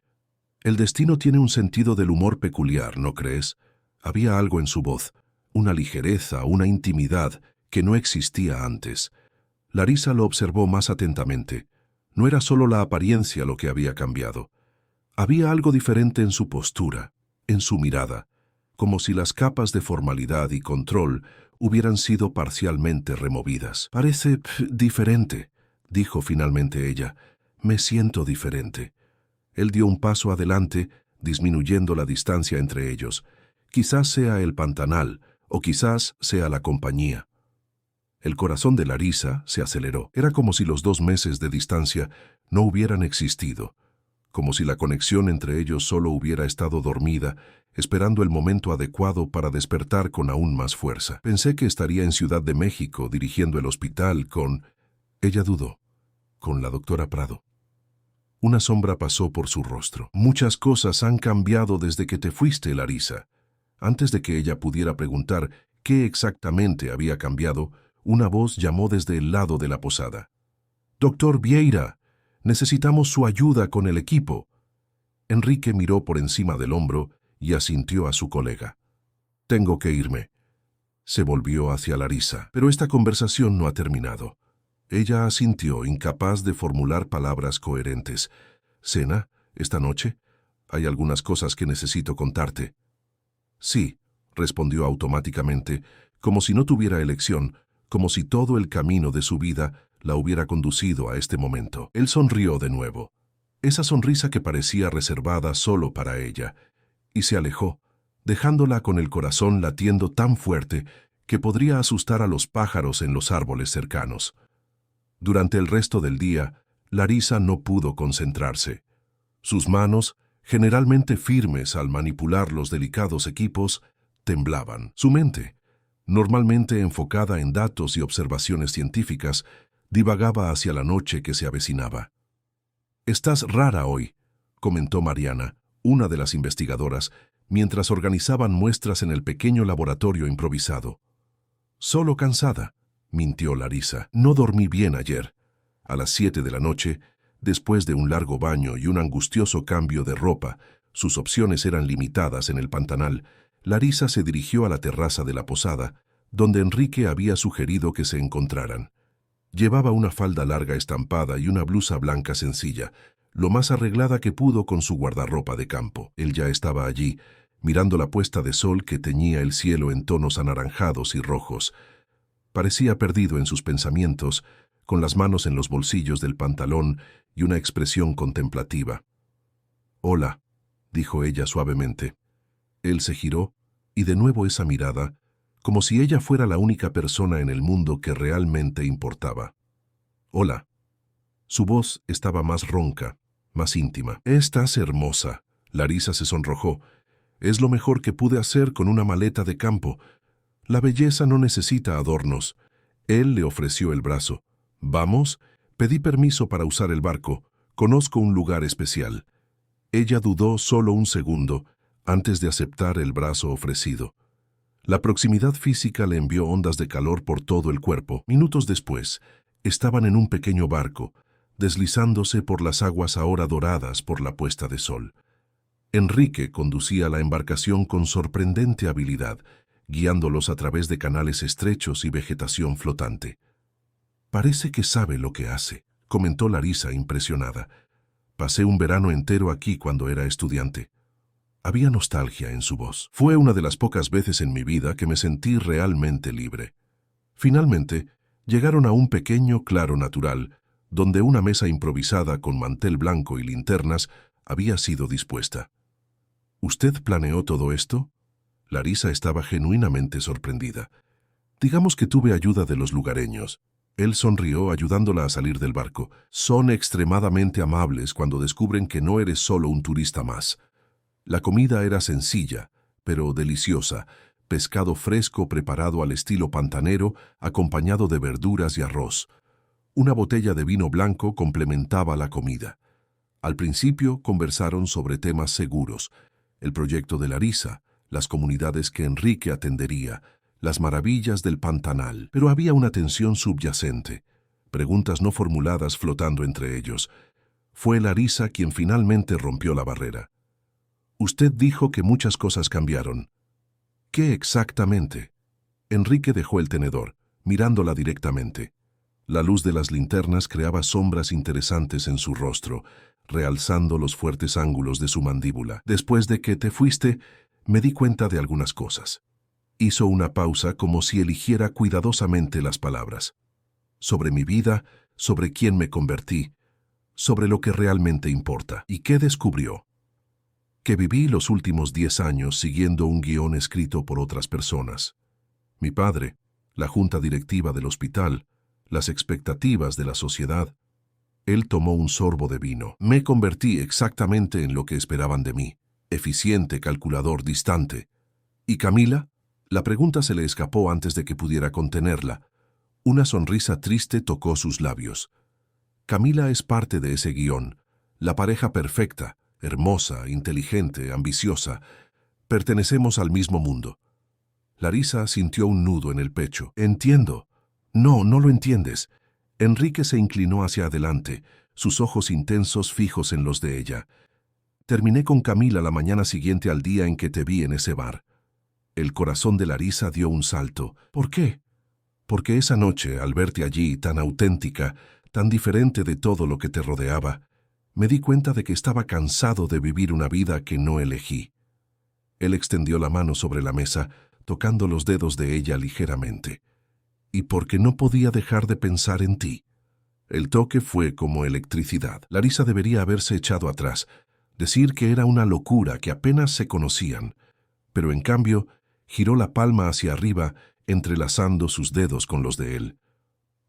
El destino tiene un sentido del humor peculiar, ¿no crees? Había algo en su voz, una ligereza, una intimidad que no existía antes. Larisa lo observó más atentamente. No era solo la apariencia lo que había cambiado. Había algo diferente en su postura, en su mirada, como si las capas de formalidad y control hubieran sido parcialmente removidas. «Parece diferente», dijo finalmente ella. «Me siento diferente». Él dio un paso adelante, disminuyendo la distancia entre ellos. Quizás sea el Pantanal, o quizás sea la compañía. El corazón de Larisa se aceleró. Era como si los 2 meses de distancia no hubieran existido, como si la conexión entre ellos solo hubiera estado dormida, esperando el momento adecuado para despertar con aún más fuerza. Pensé que estaría en Ciudad de México, dirigiendo el hospital con... Ella dudó. Con la doctora Prado. Una sombra pasó por su rostro. «Muchas cosas han cambiado desde que te fuiste, Larisa». Antes de que ella pudiera preguntar qué exactamente había cambiado, una voz llamó desde el lado de la posada. «Doctor Vieira, necesitamos su ayuda con el equipo». Enrique miró por encima del hombro y asintió a su colega. «Tengo que irme». Se volvió hacia Larisa. «Pero esta conversación no ha terminado». Ella asintió, incapaz de formular palabras coherentes. «¿Cena? ¿Esta noche? Hay algunas cosas que necesito contarte». «Sí», respondió automáticamente, como si no tuviera elección, como si todo el camino de su vida la hubiera conducido a este momento. Él sonrió de nuevo, esa sonrisa que parecía reservada solo para ella, y se alejó, dejándola con el corazón latiendo tan fuerte que podría asustar a los pájaros en los árboles cercanos. Durante el resto del día, Larisa no pudo concentrarse. Sus manos, generalmente firmes al manipular los delicados equipos, temblaban. Su mente, normalmente enfocada en datos y observaciones científicas, divagaba hacia la noche que se avecinaba. «Estás rara hoy», comentó Mariana, una de las investigadoras, mientras organizaban muestras en el pequeño laboratorio improvisado. «Solo cansada», mintió Larisa. «No dormí bien ayer. A las 7 de la noche, después de un largo baño y un angustioso cambio de ropa, sus opciones eran limitadas en el Pantanal, Larisa se dirigió a la terraza de la posada, donde Enrique había sugerido que se encontraran. Llevaba una falda larga estampada y una blusa blanca sencilla, lo más arreglada que pudo con su guardarropa de campo. Él ya estaba allí, mirando la puesta de sol que teñía el cielo en tonos anaranjados y rojos. Parecía perdido en sus pensamientos, con las manos en los bolsillos del pantalón y una expresión contemplativa. «Hola», dijo ella suavemente. Él se giró, y de nuevo esa mirada, como si ella fuera la única persona en el mundo que realmente importaba. «Hola». Su voz estaba más ronca, más íntima. «Estás hermosa». Larisa se sonrojó. «Es lo mejor que pude hacer con una maleta de campo. La belleza no necesita adornos». Él le ofreció el brazo. «¿Vamos?» Pedí permiso para usar el barco. Conozco un lugar especial». Ella dudó solo un segundo antes de aceptar el brazo ofrecido. La proximidad física le envió ondas de calor por todo el cuerpo. Minutos después, estaban en un pequeño barco, deslizándose por las aguas ahora doradas por la puesta de sol. Enrique conducía la embarcación con sorprendente habilidad, guiándolos a través de canales estrechos y vegetación flotante. «Parece que sabe lo que hace», comentó Larisa impresionada. «Pasé un verano entero aquí cuando era estudiante». Había nostalgia en su voz. «Fue una de las pocas veces en mi vida que me sentí realmente libre». Finalmente, llegaron a un pequeño claro natural, donde una mesa improvisada con mantel blanco y linternas había sido dispuesta. «¿Usted planeó todo esto?». Larisa estaba genuinamente sorprendida. Digamos que tuve ayuda de los lugareños. Él sonrió ayudándola a salir del barco. Son extremadamente amables cuando descubren que no eres solo un turista más. La comida era sencilla, pero deliciosa. Pescado fresco preparado al estilo pantanero, acompañado de verduras y arroz. Una botella de vino blanco complementaba la comida. Al principio conversaron sobre temas seguros, el proyecto de Larisa, las comunidades que Enrique atendería, las maravillas del Pantanal. Pero había una tensión subyacente, preguntas no formuladas flotando entre ellos. Fue Larisa quien finalmente rompió la barrera. Usted dijo que muchas cosas cambiaron. ¿Qué exactamente? Enrique dejó el tenedor, mirándola directamente. La luz de las linternas creaba sombras interesantes en su rostro, realzando los fuertes ángulos de su mandíbula. Después de que te fuiste, me di cuenta de algunas cosas. Hizo una pausa como si eligiera cuidadosamente las palabras. Sobre mi vida, sobre quién me convertí, sobre lo que realmente importa. ¿Y qué descubrió? Que viví los últimos 10 años siguiendo un guión escrito por otras personas. Mi padre, la junta directiva del hospital, las expectativas de la sociedad. Él tomó un sorbo de vino. Me convertí exactamente en lo que esperaban de mí. Eficiente, calculador, distante. ¿Y Camila? La pregunta se le escapó antes de que pudiera contenerla. Una sonrisa triste tocó sus labios. Camila es parte de ese guión. La pareja perfecta, hermosa, inteligente, ambiciosa. Pertenecemos al mismo mundo. Larisa sintió un nudo en el pecho. Entiendo. No, no lo entiendes. Enrique se inclinó hacia adelante, sus ojos intensos fijos en los de ella. Terminé con Camila la mañana siguiente al día en que te vi en ese bar. El corazón de Larisa dio un salto. ¿Por qué? Porque esa noche, al verte allí, tan auténtica, tan diferente de todo lo que te rodeaba, me di cuenta de que estaba cansado de vivir una vida que no elegí. Él extendió la mano sobre la mesa, tocando los dedos de ella ligeramente. Y porque no podía dejar de pensar en ti. El toque fue como electricidad. Larisa debería haberse echado atrás, decir que era una locura, que apenas se conocían, pero en cambio giró la palma hacia arriba, entrelazando sus dedos con los de él.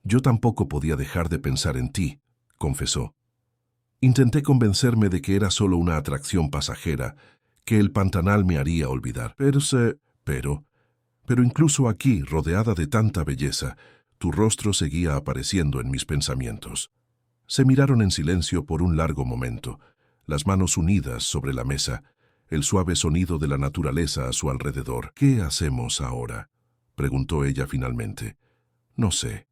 Yo tampoco podía dejar de pensar en ti, confesó. Intenté convencerme de que era solo una atracción pasajera, que el Pantanal me haría olvidar. Pero incluso aquí, rodeada de tanta belleza, tu rostro seguía apareciendo en mis pensamientos. Se miraron en silencio por un largo momento, las manos unidas sobre la mesa, el suave sonido de la naturaleza a su alrededor. ¿Qué hacemos ahora?, preguntó ella finalmente. No sé.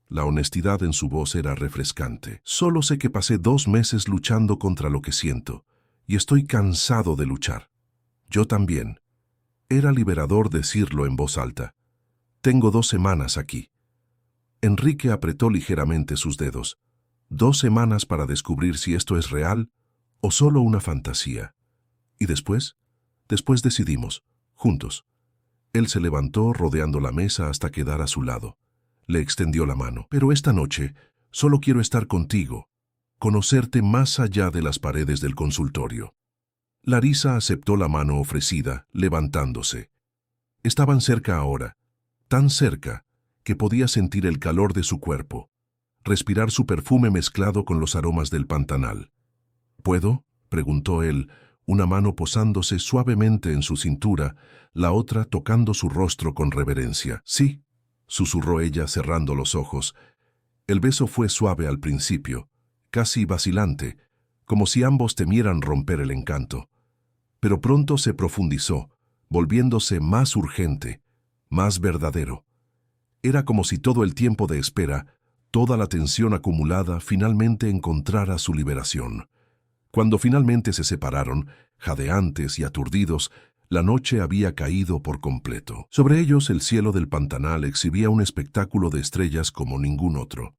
La honestidad en su voz era refrescante. Solo sé que pasé 2 meses luchando contra lo que siento, y estoy cansado de luchar. Yo también. Era liberador decirlo en voz alta. Tengo 2 semanas aquí. Enrique apretó ligeramente sus dedos. 2 semanas para descubrir si esto es real o solo una fantasía. ¿Y después? Después decidimos, juntos. Él se levantó rodeando la mesa hasta quedar a su lado. Le extendió la mano. Pero esta noche solo quiero estar contigo, conocerte más allá de las paredes del consultorio. Larisa aceptó la mano ofrecida, levantándose. Estaban cerca ahora, tan cerca que podía sentir el calor de su cuerpo, respirar su perfume mezclado con los aromas del Pantanal. ¿Puedo?, preguntó él, una mano posándose suavemente en su cintura, la otra tocando su rostro con reverencia. Sí, susurró ella cerrando los ojos. El beso fue suave al principio, casi vacilante, como si ambos temieran romper el encanto. Pero pronto se profundizó, volviéndose más urgente, más verdadero. Era como si todo el tiempo de espera, toda la tensión acumulada, finalmente encontrara su liberación. Cuando finalmente se separaron, jadeantes y aturdidos, la noche había caído por completo. Sobre ellos el cielo del Pantanal exhibía un espectáculo de estrellas como ningún otro.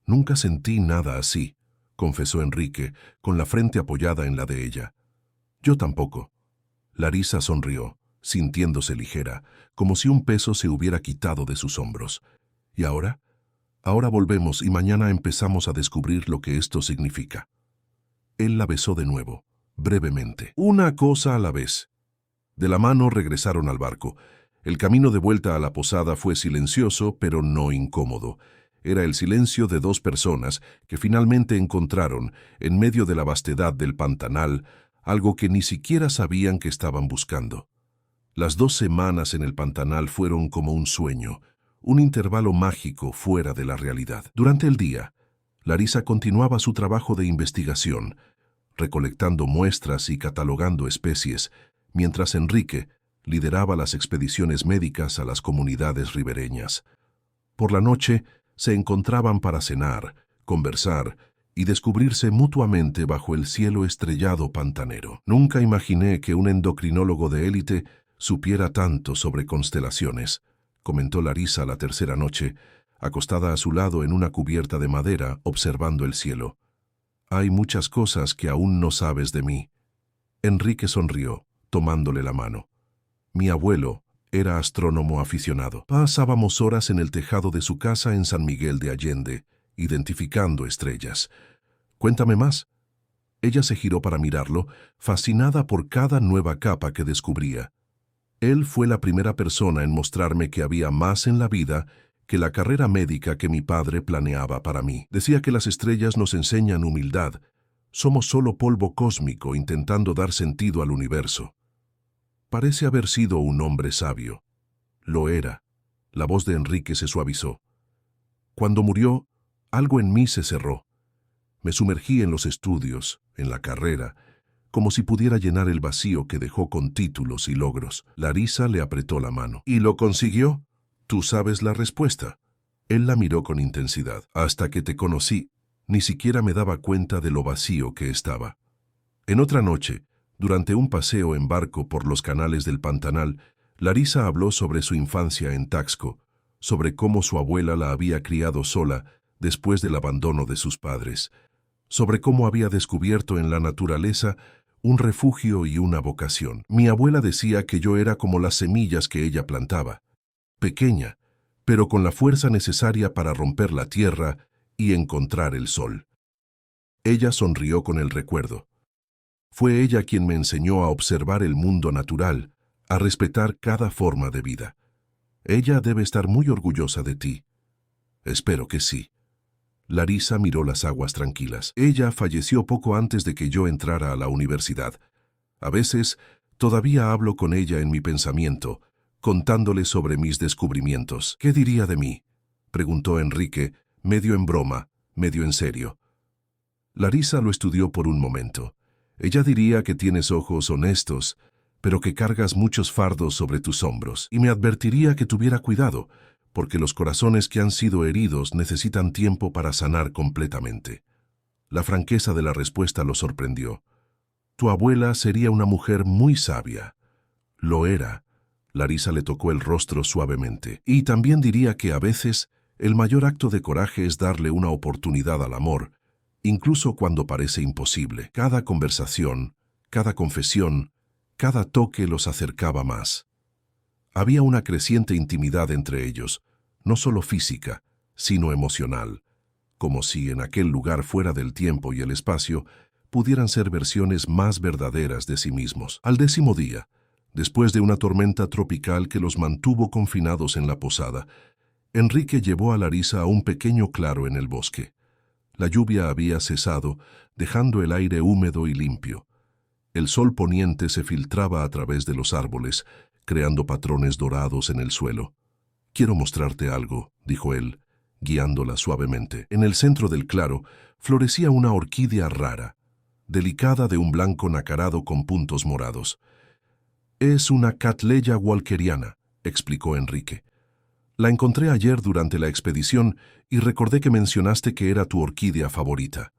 Nunca sentí nada así, confesó Enrique, con la frente apoyada en la de ella. Yo tampoco. Larisa sonrió, sintiéndose ligera, como si un peso se hubiera quitado de sus hombros. ¿Y ahora? Ahora volvemos y mañana empezamos a descubrir lo que esto significa. Él la besó de nuevo, brevemente. Una cosa a la vez. De la mano regresaron al barco. El camino de vuelta a la posada fue silencioso, pero no incómodo. Era el silencio de dos personas que finalmente encontraron, en medio de la vastedad del Pantanal, algo que ni siquiera sabían que estaban buscando. Las 2 semanas en el Pantanal fueron como un sueño, un intervalo mágico fuera de la realidad. Durante el día, Larisa continuaba su trabajo de investigación, recolectando muestras y catalogando especies, mientras Enrique lideraba las expediciones médicas a las comunidades ribereñas. Por la noche, se encontraban para cenar, conversar y descubrirse mutuamente bajo el cielo estrellado pantanero. Nunca imaginé que un endocrinólogo de élite supiera tanto sobre constelaciones, comentó Larisa la tercera noche, acostada a su lado en una cubierta de madera observando el cielo. Hay muchas cosas que aún no sabes de mí. Enrique sonrió, tomándole la mano. Mi abuelo era astrónomo aficionado. Pasábamos horas en el tejado de su casa en San Miguel de Allende, identificando estrellas. Cuéntame más. Ella se giró para mirarlo, fascinada por cada nueva capa que descubría. Él fue la primera persona en mostrarme que había más en la vida que la carrera médica que mi padre planeaba para mí. Decía que las estrellas nos enseñan humildad. Somos solo polvo cósmico intentando dar sentido al universo. Parece haber sido un hombre sabio. Lo era. La voz de Enrique se suavizó. Cuando murió, algo en mí se cerró. Me sumergí en los estudios, en la carrera, como si pudiera llenar el vacío que dejó con títulos y logros. Larisa le apretó la mano. ¿Y lo consiguió? Tú sabes la respuesta. Él la miró con intensidad. Hasta que te conocí, ni siquiera me daba cuenta de lo vacío que estaba. En otra noche, durante un paseo en barco por los canales del Pantanal, Larisa habló sobre su infancia en Taxco, sobre cómo su abuela la había criado sola después del abandono de sus padres, sobre cómo había descubierto en la naturaleza un refugio y una vocación. Mi abuela decía que yo era como las semillas que ella plantaba, pequeña, pero con la fuerza necesaria para romper la tierra y encontrar el sol. Ella sonrió con el recuerdo. Fue ella quien me enseñó a observar el mundo natural, a respetar cada forma de vida. Ella debe estar muy orgullosa de ti. Espero que sí. Larisa miró las aguas tranquilas. Ella falleció poco antes de que yo entrara a la universidad. A veces, todavía hablo con ella en mi pensamiento, contándole sobre mis descubrimientos. ¿Qué diría de mí?, preguntó Enrique, medio en broma, medio en serio. Larisa lo estudió por un momento. Ella diría que tienes ojos honestos, pero que cargas muchos fardos sobre tus hombros, y me advertiría que tuviera cuidado, porque los corazones que han sido heridos necesitan tiempo para sanar completamente. La franqueza de la respuesta lo sorprendió. Tu abuela sería una mujer muy sabia. Lo era. Larisa le tocó el rostro suavemente. Y también diría que a veces el mayor acto de coraje es darle una oportunidad al amor, incluso cuando parece imposible. Cada conversación, cada confesión, cada toque los acercaba más. Había una creciente intimidad entre ellos, no solo física, sino emocional, como si en aquel lugar fuera del tiempo y el espacio pudieran ser versiones más verdaderas de sí mismos. Al 10º día, después de una tormenta tropical que los mantuvo confinados en la posada, Enrique llevó a Larisa a un pequeño claro en el bosque. La lluvia había cesado, dejando el aire húmedo y limpio. El sol poniente se filtraba a través de los árboles, creando patrones dorados en el suelo. «Quiero mostrarte algo», dijo él, guiándola suavemente. En el centro del claro florecía una orquídea rara, delicada de un blanco nacarado con puntos morados. «Es una Cattleya walkeriana», explicó Enrique. «La encontré ayer durante la expedición y recordé que mencionaste que era tu orquídea favorita».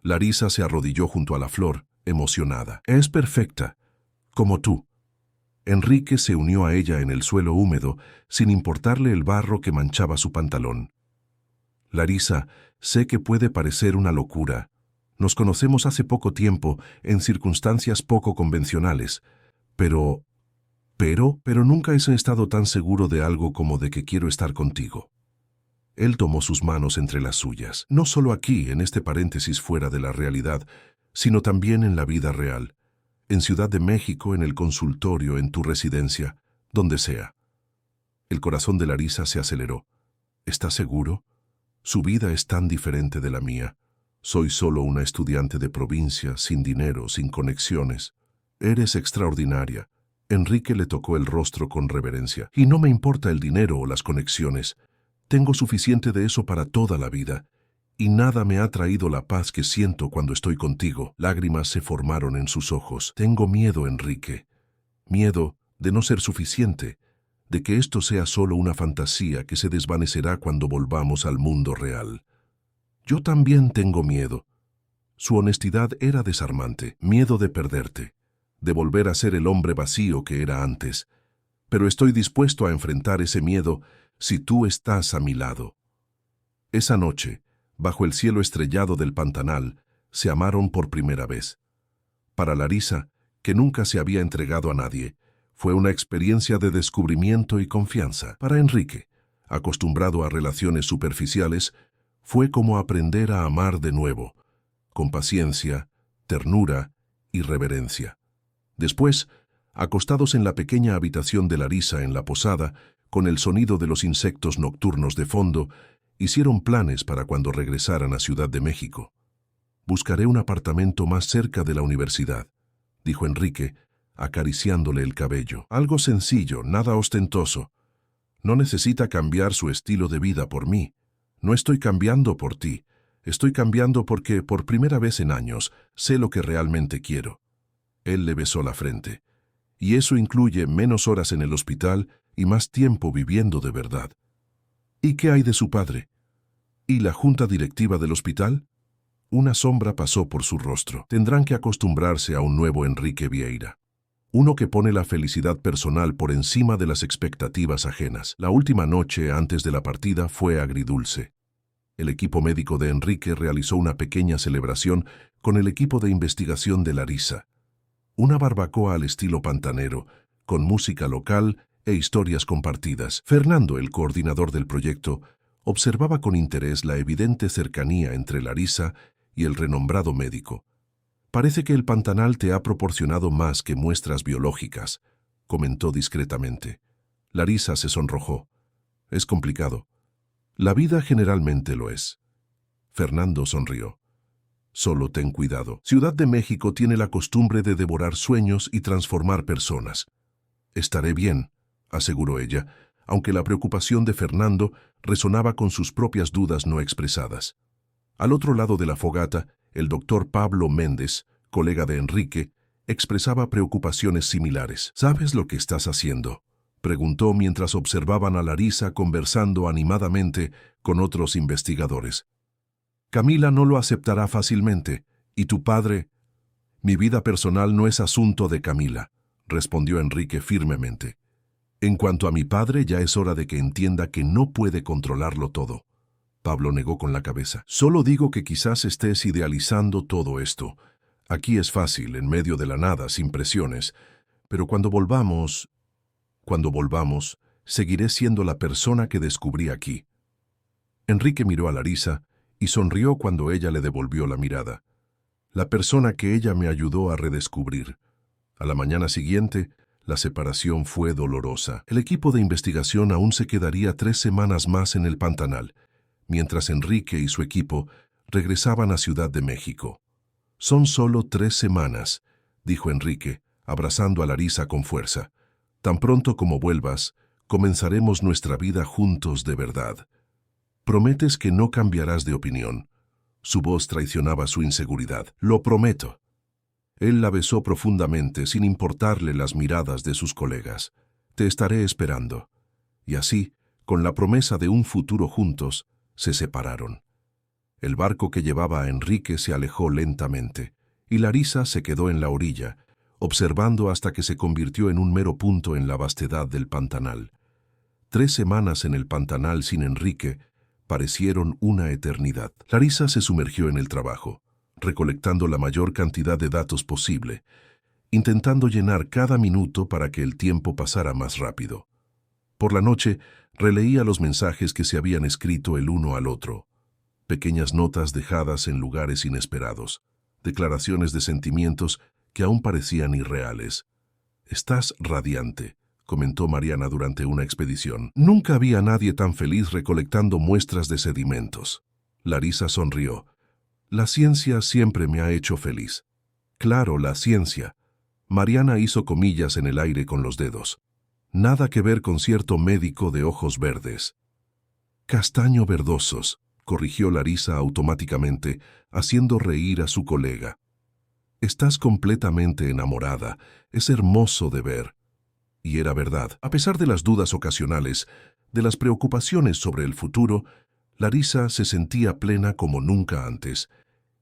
Larisa se arrodilló junto a la flor, emocionada. «Es perfecta, como tú». Enrique se unió a ella en el suelo húmedo, sin importarle el barro que manchaba su pantalón. «Larisa, sé que puede parecer una locura. Nos conocemos hace poco tiempo, en circunstancias poco convencionales, pero nunca he estado tan seguro de algo como de que quiero estar contigo». Él tomó sus manos entre las suyas, no solo aquí, en este paréntesis fuera de la realidad, sino también en la vida real. En Ciudad de México, en el consultorio, en tu residencia, donde sea. El corazón de Larisa se aceleró. ¿Estás seguro? Su vida es tan diferente de la mía. Soy solo una estudiante de provincia, sin dinero, sin conexiones. Eres extraordinaria. Enrique le tocó el rostro con reverencia. Y no me importa el dinero o las conexiones. Tengo suficiente de eso para toda la vida. Y nada me ha traído la paz que siento cuando estoy contigo. Lágrimas se formaron en sus ojos. Tengo miedo, Enrique. Miedo de no ser suficiente, de que esto sea solo una fantasía que se desvanecerá cuando volvamos al mundo real. Yo también tengo miedo. Su honestidad era desarmante. Miedo de perderte, de volver a ser el hombre vacío que era antes. Pero estoy dispuesto a enfrentar ese miedo si tú estás a mi lado. Esa noche, bajo el cielo estrellado del Pantanal, se amaron por primera vez. Para Larisa, que nunca se había entregado a nadie, fue una experiencia de descubrimiento y confianza. Para Enrique, acostumbrado a relaciones superficiales, fue como aprender a amar de nuevo, con paciencia, ternura y reverencia. Después, acostados en la pequeña habitación de Larisa en la posada, con el sonido de los insectos nocturnos de fondo, hicieron planes para cuando regresaran a Ciudad de México. «Buscaré un apartamento más cerca de la universidad», dijo Enrique, acariciándole el cabello. «Algo sencillo, nada ostentoso. No necesita cambiar su estilo de vida por mí. No estoy cambiando por ti. Estoy cambiando porque, por primera vez en años, sé lo que realmente quiero». Él le besó la frente. «Y eso incluye menos horas en el hospital y más tiempo viviendo de verdad». «¿Y qué hay de su padre? ¿Y la junta directiva del hospital?» Una sombra pasó por su rostro. Tendrán que acostumbrarse a un nuevo Enrique Vieira. Uno que pone la felicidad personal por encima de las expectativas ajenas. La última noche antes de la partida fue agridulce. El equipo médico de Enrique realizó una pequeña celebración con el equipo de investigación de Larisa. Una barbacoa al estilo pantanero, con música local e historias compartidas. Fernando, el coordinador del proyecto, observaba con interés la evidente cercanía entre Larisa y el renombrado médico. «Parece que el Pantanal te ha proporcionado más que muestras biológicas», comentó discretamente. Larisa se sonrojó. «Es complicado. La vida generalmente lo es». Fernando sonrió. «Solo ten cuidado. Ciudad de México tiene la costumbre de devorar sueños y transformar personas». «Estaré bien», aseguró ella, aunque la preocupación de Fernando resonaba con sus propias dudas no expresadas. Al otro lado de la fogata, el doctor Pablo Méndez, colega de Enrique, expresaba preocupaciones similares. «¿Sabes lo que estás haciendo?», preguntó mientras observaban a Larisa conversando animadamente con otros investigadores. «Camila no lo aceptará fácilmente. ¿Y tu padre?» «Mi vida personal no es asunto de Camila», respondió Enrique firmemente. «En cuanto a mi padre, ya es hora de que entienda que no puede controlarlo todo». Pablo negó con la cabeza. «Solo digo que quizás estés idealizando todo esto. Aquí es fácil, en medio de la nada, sin presiones. Pero cuando volvamos, seguiré siendo la persona que descubrí aquí». Enrique miró a Larisa y sonrió cuando ella le devolvió la mirada. «La persona que ella me ayudó a redescubrir». A la mañana siguiente, la separación fue dolorosa. El equipo de investigación aún se quedaría 3 semanas más en el Pantanal, mientras Enrique y su equipo regresaban a Ciudad de México. «Son solo 3 semanas», dijo Enrique, abrazando a Larisa con fuerza. «Tan pronto como vuelvas, comenzaremos nuestra vida juntos de verdad. ¿Prometes que no cambiarás de opinión?» Su voz traicionaba su inseguridad. «Lo prometo». Él la besó profundamente, sin importarle las miradas de sus colegas. «Te estaré esperando». Y así, con la promesa de un futuro juntos, se separaron. El barco que llevaba a Enrique se alejó lentamente, y Larisa se quedó en la orilla, observando hasta que se convirtió en un mero punto en la vastedad del Pantanal. 3 semanas en el Pantanal sin Enrique parecieron una eternidad. Larisa se sumergió en el trabajo, recolectando la mayor cantidad de datos posible, intentando llenar cada minuto para que el tiempo pasara más rápido. Por la noche, releía los mensajes que se habían escrito el uno al otro. Pequeñas notas dejadas en lugares inesperados, declaraciones de sentimientos que aún parecían irreales. «Estás radiante», comentó Mariana durante una expedición. «Nunca había nadie tan feliz recolectando muestras de sedimentos». Larisa sonrió. «La ciencia siempre me ha hecho feliz». «Claro, la ciencia». Mariana hizo comillas en el aire con los dedos. «Nada que ver con cierto médico de ojos verdes». «Castaño verdosos», corrigió Larisa automáticamente, haciendo reír a su colega. «Estás completamente enamorada. Es hermoso de ver». Y era verdad. A pesar de las dudas ocasionales, de las preocupaciones sobre el futuro, Larisa se sentía plena como nunca antes.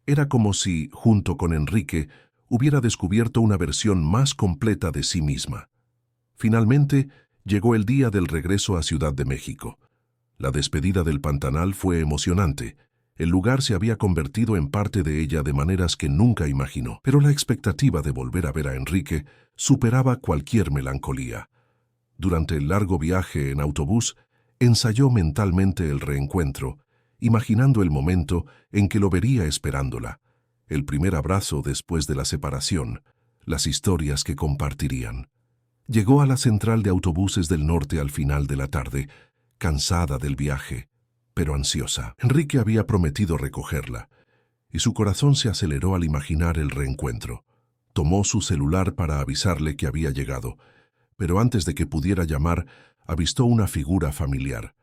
Era como si, junto con Enrique, hubiera descubierto una versión más completa de sí misma. Finalmente, llegó el día del regreso a Ciudad de México. La despedida del Pantanal fue emocionante. El lugar se había convertido en parte de ella de maneras que nunca imaginó, pero la expectativa de volver a ver a Enrique superaba cualquier melancolía. Durante el largo viaje en autobús, ensayó mentalmente el reencuentro, imaginando el momento en que lo vería esperándola, el primer abrazo después de la separación, las historias que compartirían. Llegó a la central de autobuses del norte al final de la tarde, cansada del viaje, pero ansiosa. Enrique había prometido recogerla, y su corazón se aceleró al imaginar el reencuentro. Tomó su celular para avisarle que había llegado, pero antes de que pudiera llamar, avistó una figura familiar.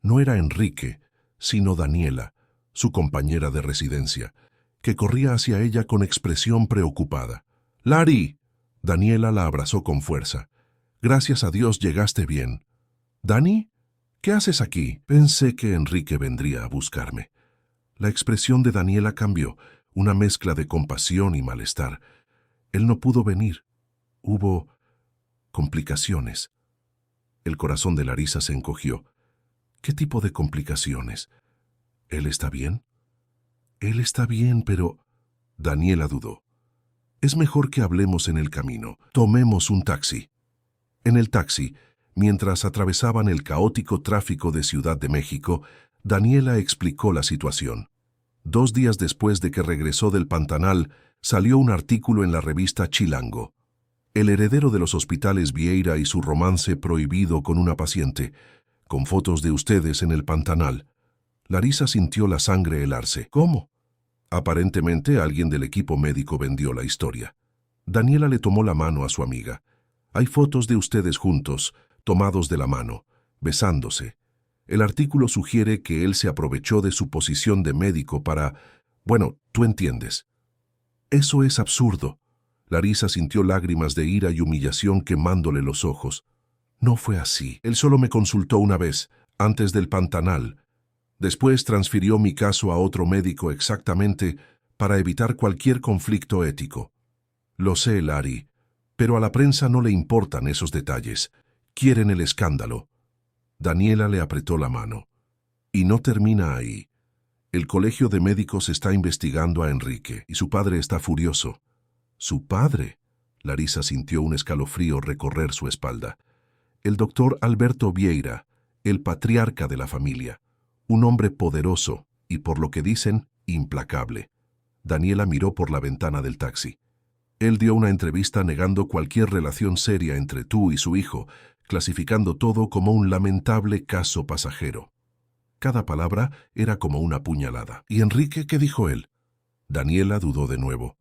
No era Enrique, sino Daniela, su compañera de residencia, que corría hacia ella con expresión preocupada. «¡Lari!». Daniela la abrazó con fuerza. «Gracias a Dios llegaste bien». «¿Dani? ¿Qué haces aquí?». «Pensé que Enrique vendría a buscarme». La expresión de Daniela cambió, una mezcla de compasión y malestar. «Él no pudo venir. Hubo complicaciones». El corazón de Larisa se encogió. «¿Qué tipo de complicaciones? ¿Él está bien?». «Él está bien, pero…». Daniela dudó. «Es mejor que hablemos en el camino. Tomemos un taxi». En el taxi, mientras atravesaban el caótico tráfico de Ciudad de México, Daniela explicó la situación. 2 días después de que regresó del Pantanal, salió un artículo en la revista Chilango. El heredero de los hospitales Vieira y su romance prohibido con una paciente, con fotos de ustedes en el Pantanal. Larisa sintió la sangre helarse. «¿Cómo?». Aparentemente alguien del equipo médico vendió la historia. Daniela le tomó la mano a su amiga. «Hay fotos de ustedes juntos, tomados de la mano, besándose. El artículo sugiere que él se aprovechó de su posición de médico para… Bueno, tú entiendes». «Eso es absurdo». Larisa sintió lágrimas de ira y humillación quemándole los ojos. «No fue así. Él solo me consultó una vez, antes del Pantanal. Después transfirió mi caso a otro médico exactamente para evitar cualquier conflicto ético». «Lo sé, Lari, pero a la prensa no le importan esos detalles. Quieren el escándalo». Daniela le apretó la mano. «Y no termina ahí. El Colegio de Médicos está investigando a Enrique y su padre está furioso». «¿Su padre?». Larisa sintió un escalofrío recorrer su espalda. «El doctor Alberto Vieira, el patriarca de la familia. Un hombre poderoso y, por lo que dicen, implacable». Daniela miró por la ventana del taxi. «Él dio una entrevista negando cualquier relación seria entre tú y su hijo, clasificando todo como un lamentable caso pasajero». Cada palabra era como una puñalada. «¿Y Enrique qué dijo él?». Daniela dudó de nuevo.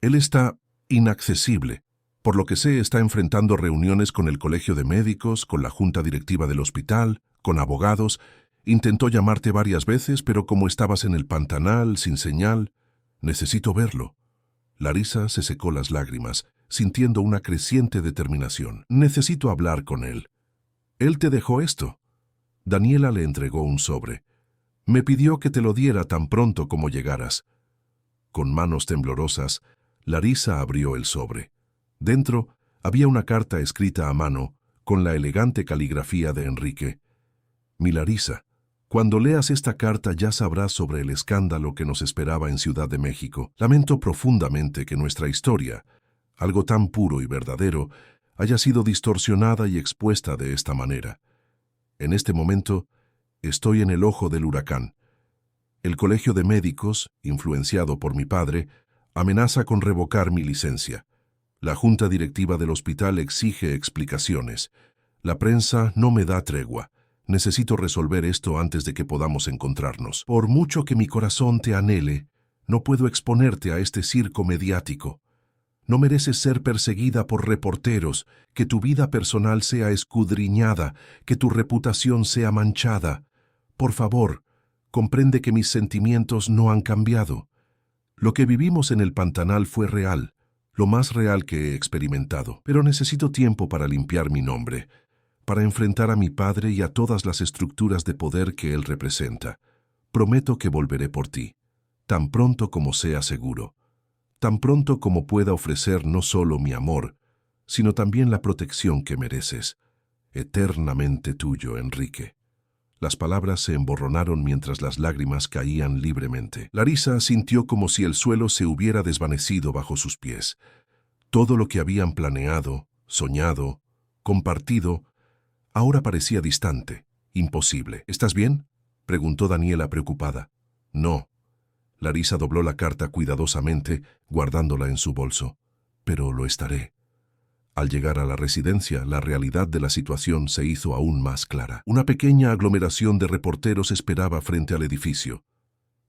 «Él está inaccesible. Por lo que sé, está enfrentando reuniones con el Colegio de Médicos, con la Junta Directiva del hospital, con abogados. Intentó llamarte varias veces, pero como estabas en el Pantanal, sin señal, necesito verlo». Larisa se secó las lágrimas, sintiendo una creciente determinación. «Necesito hablar con él». «¿Él te dejó esto?». Daniela le entregó un sobre. «Me pidió que te lo diera tan pronto como llegaras». Con manos temblorosas, Larisa abrió el sobre. Dentro había una carta escrita a mano, con la elegante caligrafía de Enrique. «Mi Larisa, cuando leas esta carta ya sabrás sobre el escándalo que nos esperaba en Ciudad de México. Lamento profundamente que nuestra historia, algo tan puro y verdadero, haya sido distorsionada y expuesta de esta manera. En este momento, estoy en el ojo del huracán. El Colegio de Médicos, influenciado por mi padre, Amenaza con revocar mi licencia. La junta directiva del hospital exige explicaciones. La prensa no me da tregua. Necesito resolver esto antes de que podamos encontrarnos. Por mucho que mi corazón te anhele, no puedo exponerte a este circo mediático. No mereces ser perseguida por reporteros, que tu vida personal sea escudriñada, que tu reputación sea manchada. Por favor, comprende que mis sentimientos no han cambiado. Lo que vivimos en el Pantanal fue real, lo más real que he experimentado, pero necesito tiempo para limpiar mi nombre, para enfrentar a mi padre y a todas las estructuras de poder que él representa. Prometo que volveré por ti, tan pronto como sea seguro, tan pronto como pueda ofrecer no solo mi amor, sino también la protección que mereces. Eternamente tuyo, Enrique. Las palabras se emborronaron mientras las lágrimas caían libremente. Larisa sintió como si el suelo se hubiera desvanecido bajo sus pies. Todo lo que habían planeado, soñado, compartido, ahora parecía distante, imposible. ¿Estás bien?, preguntó Daniela preocupada. No. Larisa dobló la carta cuidadosamente, guardándola en su bolso. Pero lo estaré. Al llegar a la residencia, la realidad de la situación se hizo aún más clara. Una pequeña aglomeración de reporteros esperaba frente al edificio.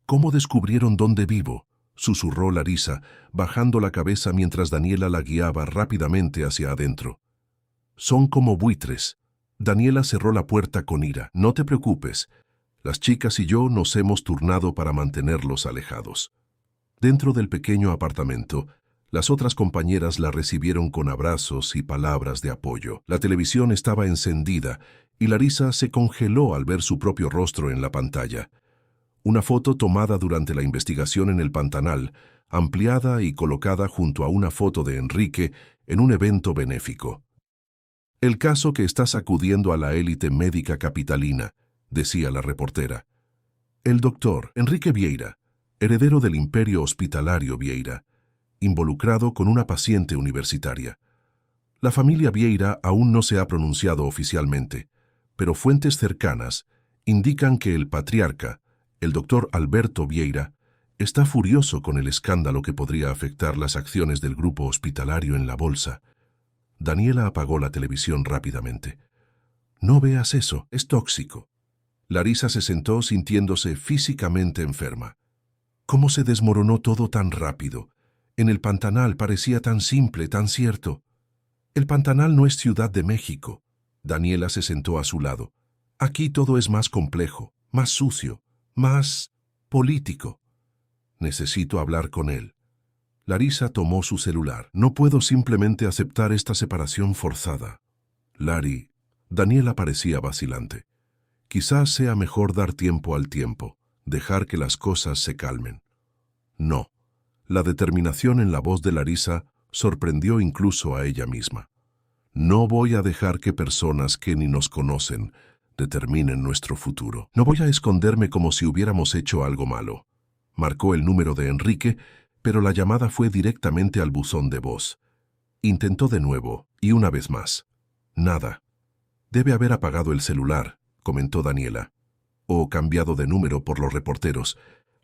¿Cómo descubrieron dónde vivo?, susurró Larisa, bajando la cabeza mientras Daniela la guiaba rápidamente hacia adentro. Son como buitres. Daniela cerró la puerta con ira. No te preocupes. Las chicas y yo nos hemos turnado para mantenerlos alejados. Dentro del pequeño apartamento, las otras compañeras la recibieron con abrazos y palabras de apoyo. La televisión estaba encendida y Larisa se congeló al ver su propio rostro en la pantalla. Una foto tomada durante la investigación en el Pantanal, ampliada y colocada junto a una foto de Enrique en un evento benéfico. El caso que está sacudiendo a la élite médica capitalina, decía la reportera. El doctor Enrique Vieira, heredero del imperio hospitalario Vieira, involucrado con una paciente universitaria. La familia Vieira aún no se ha pronunciado oficialmente, pero fuentes cercanas indican que el patriarca, el doctor Alberto Vieira, está furioso con el escándalo que podría afectar las acciones del grupo hospitalario en la bolsa. Daniela apagó la televisión rápidamente. No veas eso, es tóxico. Larisa se sentó sintiéndose físicamente enferma. ¿Cómo se desmoronó todo tan rápido? En el Pantanal parecía tan simple, tan cierto. El Pantanal no es Ciudad de México. Daniela se sentó a su lado. Aquí todo es más complejo, más sucio, más político. Necesito hablar con él. Larisa tomó su celular. No puedo simplemente aceptar esta separación forzada. Lari, Daniela parecía vacilante. Quizás sea mejor dar tiempo al tiempo, dejar que las cosas se calmen. No. La determinación en la voz de Larisa sorprendió incluso a ella misma. No voy a dejar que personas que ni nos conocen determinen nuestro futuro. No voy a esconderme como si hubiéramos hecho algo malo. Marcó el número de Enrique, pero la llamada fue directamente al buzón de voz. Intentó de nuevo, y una vez más. Nada. Debe haber apagado el celular, comentó Daniela. O cambiado de número por los reporteros.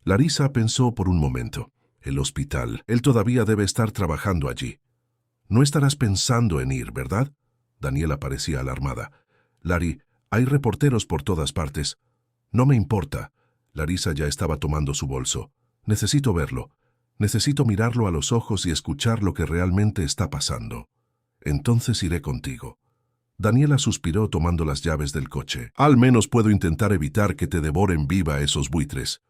Larisa pensó por un momento. El hospital. Él todavía debe estar trabajando allí. No estarás pensando en ir, ¿verdad? Daniela parecía alarmada. Lari, hay reporteros por todas partes. No me importa. Larisa ya estaba tomando su bolso. Necesito verlo. Necesito mirarlo a los ojos y escuchar lo que realmente está pasando. Entonces iré contigo. Daniela suspiró tomando las llaves del coche. Al menos puedo intentar evitar que te devoren viva esos buitres.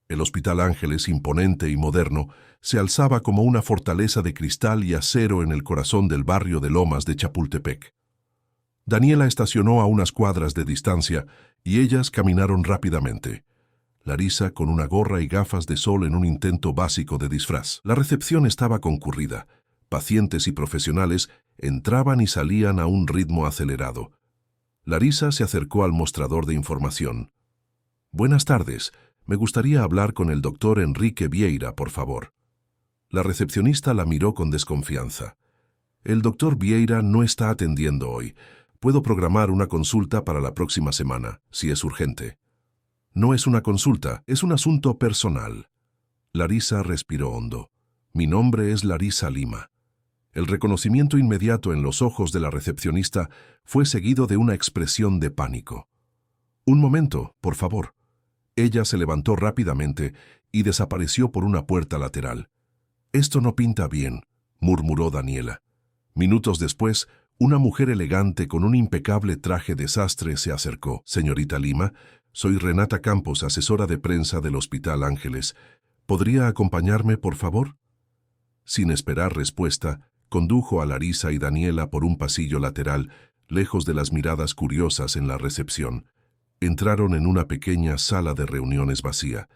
El Hospital Ángeles, imponente y moderno, se alzaba como una fortaleza de cristal y acero en el corazón del barrio de Lomas de Chapultepec. Daniela estacionó a unas cuadras de distancia y ellas caminaron rápidamente. Larisa con una gorra y gafas de sol en un intento básico de disfraz. La recepción estaba concurrida. Pacientes y profesionales entraban y salían a un ritmo acelerado. Larisa se acercó al mostrador de información. Buenas tardes. Me gustaría hablar con el doctor Enrique Vieira, por favor. La recepcionista la miró con desconfianza. El doctor Vieira no está atendiendo hoy. Puedo programar una consulta para la próxima semana, si es urgente. No es una consulta, es un asunto personal. Larisa respiró hondo. Mi nombre es Larisa Lima. El reconocimiento inmediato en los ojos de la recepcionista fue seguido de una expresión de pánico. Un momento, por favor. Ella se levantó rápidamente y desapareció por una puerta lateral. Esto no pinta bien, murmuró Daniela. Minutos después, una mujer elegante con un impecable traje de sastre se acercó. Señorita Lima, soy Renata Campos, asesora de prensa del Hospital Ángeles. ¿Podría acompañarme, por favor? Sin esperar respuesta, condujo a Larisa y Daniela por un pasillo lateral, lejos de las miradas curiosas en la recepción. Entraron en una pequeña sala de reuniones vacía.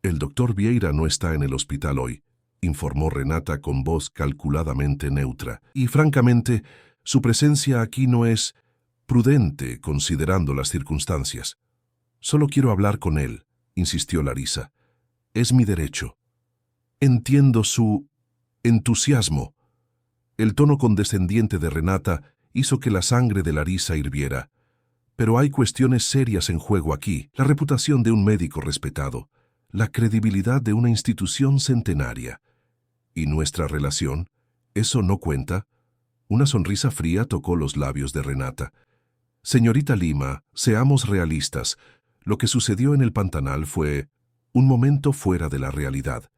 El doctor Vieira no está en el hospital hoy, informó Renata con voz calculadamente neutra. Y francamente, su presencia aquí no es prudente considerando las circunstancias. Solo quiero hablar con él, insistió Larisa. Es mi derecho. Entiendo su entusiasmo. El tono condescendiente de Renata hizo que la sangre de Larisa hirviera. Pero hay cuestiones serias en juego aquí. La reputación de un médico respetado, la credibilidad de una institución centenaria. ¿Y nuestra relación? ¿Eso no cuenta? Una sonrisa fría tocó los labios de Renata. Señorita Lima, seamos realistas. Lo que sucedió en el Pantanal fue un momento fuera de la realidad.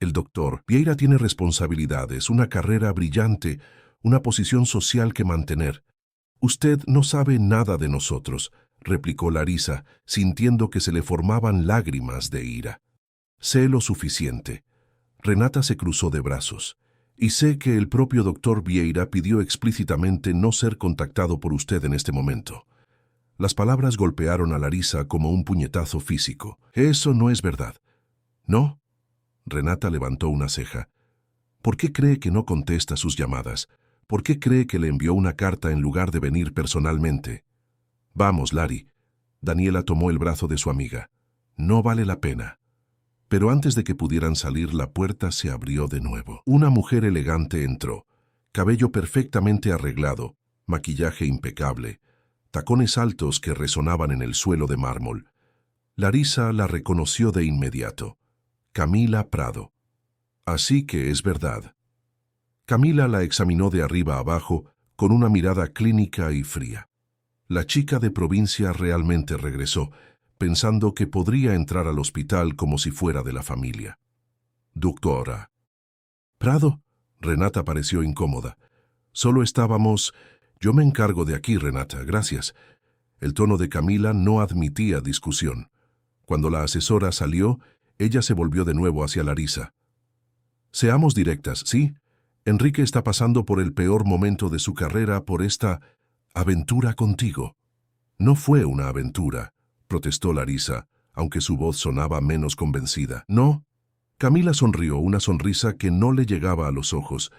El doctor Vieira tiene responsabilidades, una carrera brillante, una posición social que mantener. Usted no sabe nada de nosotros, replicó Larisa, sintiendo que se le formaban lágrimas de ira. Sé lo suficiente. Renata se cruzó de brazos. Y sé que el propio doctor Vieira pidió explícitamente no ser contactado por usted en este momento. Las palabras golpearon a Larisa como un puñetazo físico. Eso no es verdad. ¿No? Renata levantó una ceja. ¿Por qué cree que no contesta sus llamadas? ¿Por qué cree que le envió una carta en lugar de venir personalmente? Vamos, Lari. Daniela tomó el brazo de su amiga. No vale la pena. Pero antes de que pudieran salir, la puerta se abrió de nuevo. Una mujer elegante entró. Cabello perfectamente arreglado, maquillaje impecable, tacones altos que resonaban en el suelo de mármol. Larisa la reconoció de inmediato. Camila Prado. Así que es verdad. Camila la examinó de arriba a abajo con una mirada clínica y fría. La chica de provincia realmente regresó, pensando que podría entrar al hospital como si fuera de la familia. Doctora. Prado. Renata pareció incómoda. Solo estábamos... Yo me encargo de aquí, Renata, gracias. El tono de Camila no admitía discusión. Cuando la asesora salió, ella se volvió de nuevo hacia Larisa. Seamos directas, ¿sí? Enrique está pasando por el peor momento de su carrera por esta aventura contigo. No fue una aventura, protestó Larisa, aunque su voz sonaba menos convencida. No. Camila sonrió, una sonrisa que no le llegaba a los ojos.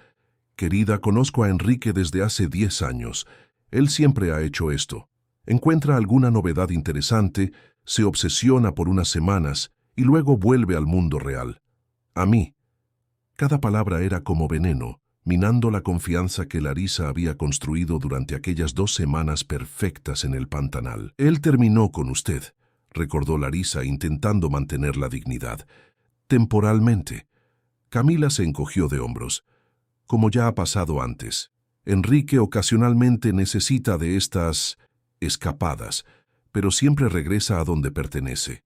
Querida, conozco a Enrique desde hace 10 años. Él siempre ha hecho esto. Encuentra alguna novedad interesante, se obsesiona por unas semanas y luego vuelve al mundo real. A mí. Cada palabra era como veneno, minando la confianza que Larisa había construido durante aquellas 2 semanas perfectas en el Pantanal. Él terminó con usted, recordó Larisa intentando mantener la dignidad. Temporalmente. Camila se encogió de hombros. Como ya ha pasado antes, Enrique ocasionalmente necesita de estas escapadas, pero siempre regresa a donde pertenece.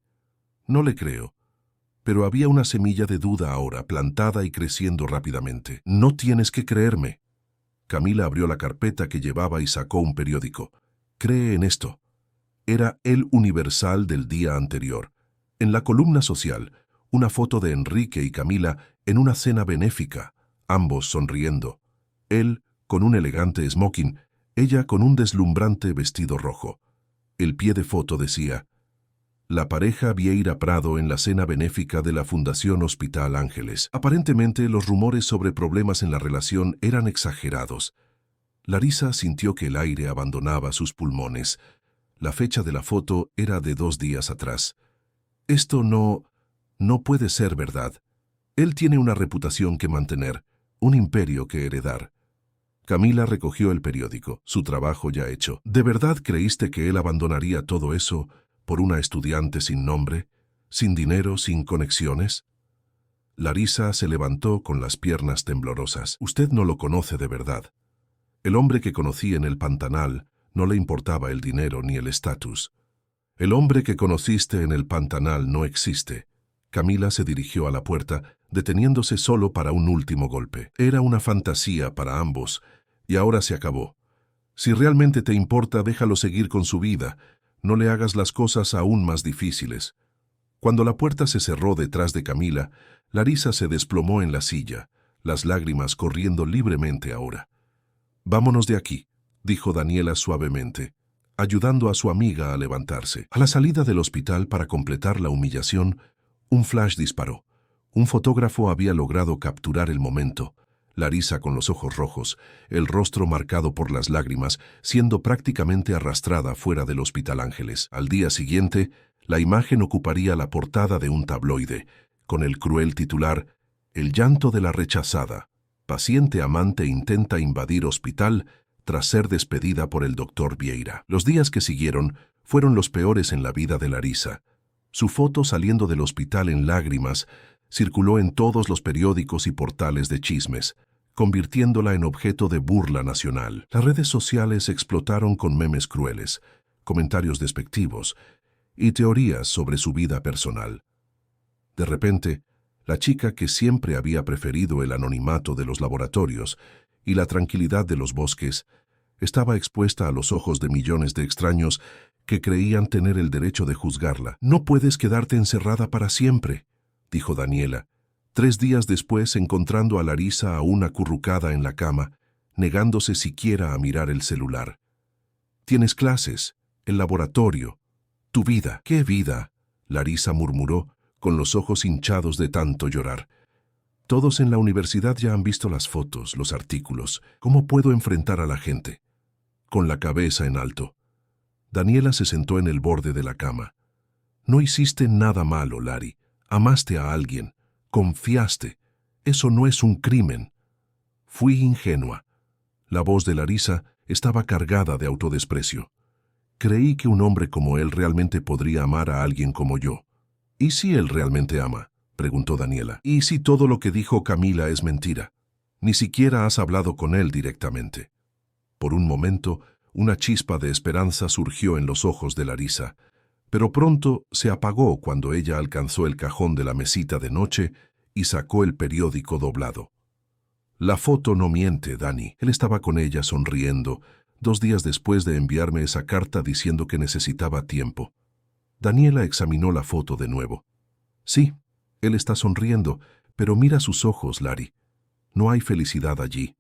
No le creo. Pero había una semilla de duda ahora, plantada y creciendo rápidamente. No tienes que creerme. Camila abrió la carpeta que llevaba y sacó un periódico. Cree en esto. Era El Universal del día anterior. En la columna social, una foto de Enrique y Camila en una cena benéfica, ambos sonriendo. Él con un elegante smoking, ella con un deslumbrante vestido rojo. El pie de foto decía: la pareja Vieira Prado en la cena benéfica de la Fundación Hospital Ángeles. Aparentemente, los rumores sobre problemas en la relación eran exagerados. Larisa sintió que el aire abandonaba sus pulmones. La fecha de la foto era de 2 días atrás. Esto no puede ser verdad. Él tiene una reputación que mantener, un imperio que heredar. Camila recogió el periódico, su trabajo ya hecho. ¿De verdad creíste que él abandonaría todo eso por una estudiante sin nombre, sin dinero, sin conexiones? Larisa se levantó con las piernas temblorosas. Usted no lo conoce de verdad. El hombre que conocí en el Pantanal no le importaba el dinero ni el estatus. El hombre que conociste en el Pantanal no existe. Camila se dirigió a la puerta, deteniéndose solo para un último golpe. Era una fantasía para ambos, y ahora se acabó. Si realmente te importa, déjalo seguir con su vida. No le hagas las cosas aún más difíciles. Cuando la puerta se cerró detrás de Camila, Larisa se desplomó en la silla, las lágrimas corriendo libremente ahora. «Vámonos de aquí», dijo Daniela suavemente, ayudando a su amiga a levantarse. A la salida del hospital, para completar la humillación, un flash disparó. Un fotógrafo había logrado capturar el momento. Larisa con los ojos rojos, el rostro marcado por las lágrimas, siendo prácticamente arrastrada fuera del Hospital Ángeles. Al día siguiente, la imagen ocuparía la portada de un tabloide, con el cruel titular «El llanto de la rechazada. Paciente amante intenta invadir hospital tras ser despedida por el doctor Vieira». Los días que siguieron fueron los peores en la vida de Larisa. Su foto saliendo del hospital en lágrimas circuló en todos los periódicos y portales de chismes, convirtiéndola en objeto de burla nacional. Las redes sociales explotaron con memes crueles, comentarios despectivos y teorías sobre su vida personal. De repente, la chica que siempre había preferido el anonimato de los laboratorios y la tranquilidad de los bosques, estaba expuesta a los ojos de millones de extraños que creían tener el derecho de juzgarla. «No puedes quedarte encerrada para siempre», dijo Daniela, 3 días después encontrando a Larisa aún acurrucada en la cama, negándose siquiera a mirar el celular. «Tienes clases, el laboratorio, tu vida». «¿Qué vida?», Larisa murmuró, con los ojos hinchados de tanto llorar. «Todos en la universidad ya han visto las fotos, los artículos. ¿Cómo puedo enfrentar a la gente?». Con la cabeza en alto, Daniela se sentó en el borde de la cama. «No hiciste nada malo, Lari. Amaste a alguien. Confiaste. Eso no es un crimen». «Fui ingenua». La voz de Larisa estaba cargada de autodesprecio. «Creí que un hombre como él realmente podría amar a alguien como yo». «¿Y si él realmente ama?», preguntó Daniela. «¿Y si todo lo que dijo Camila es mentira? Ni siquiera has hablado con él directamente». Por un momento, una chispa de esperanza surgió en los ojos de Larisa, pero pronto se apagó cuando ella alcanzó el cajón de la mesita de noche y sacó el periódico doblado. «La foto no miente, Dani». Él estaba con ella sonriendo, 2 días después de enviarme esa carta diciendo que necesitaba tiempo. Daniela examinó la foto de nuevo. «Sí, él está sonriendo, pero mira sus ojos, Lari. No hay felicidad allí».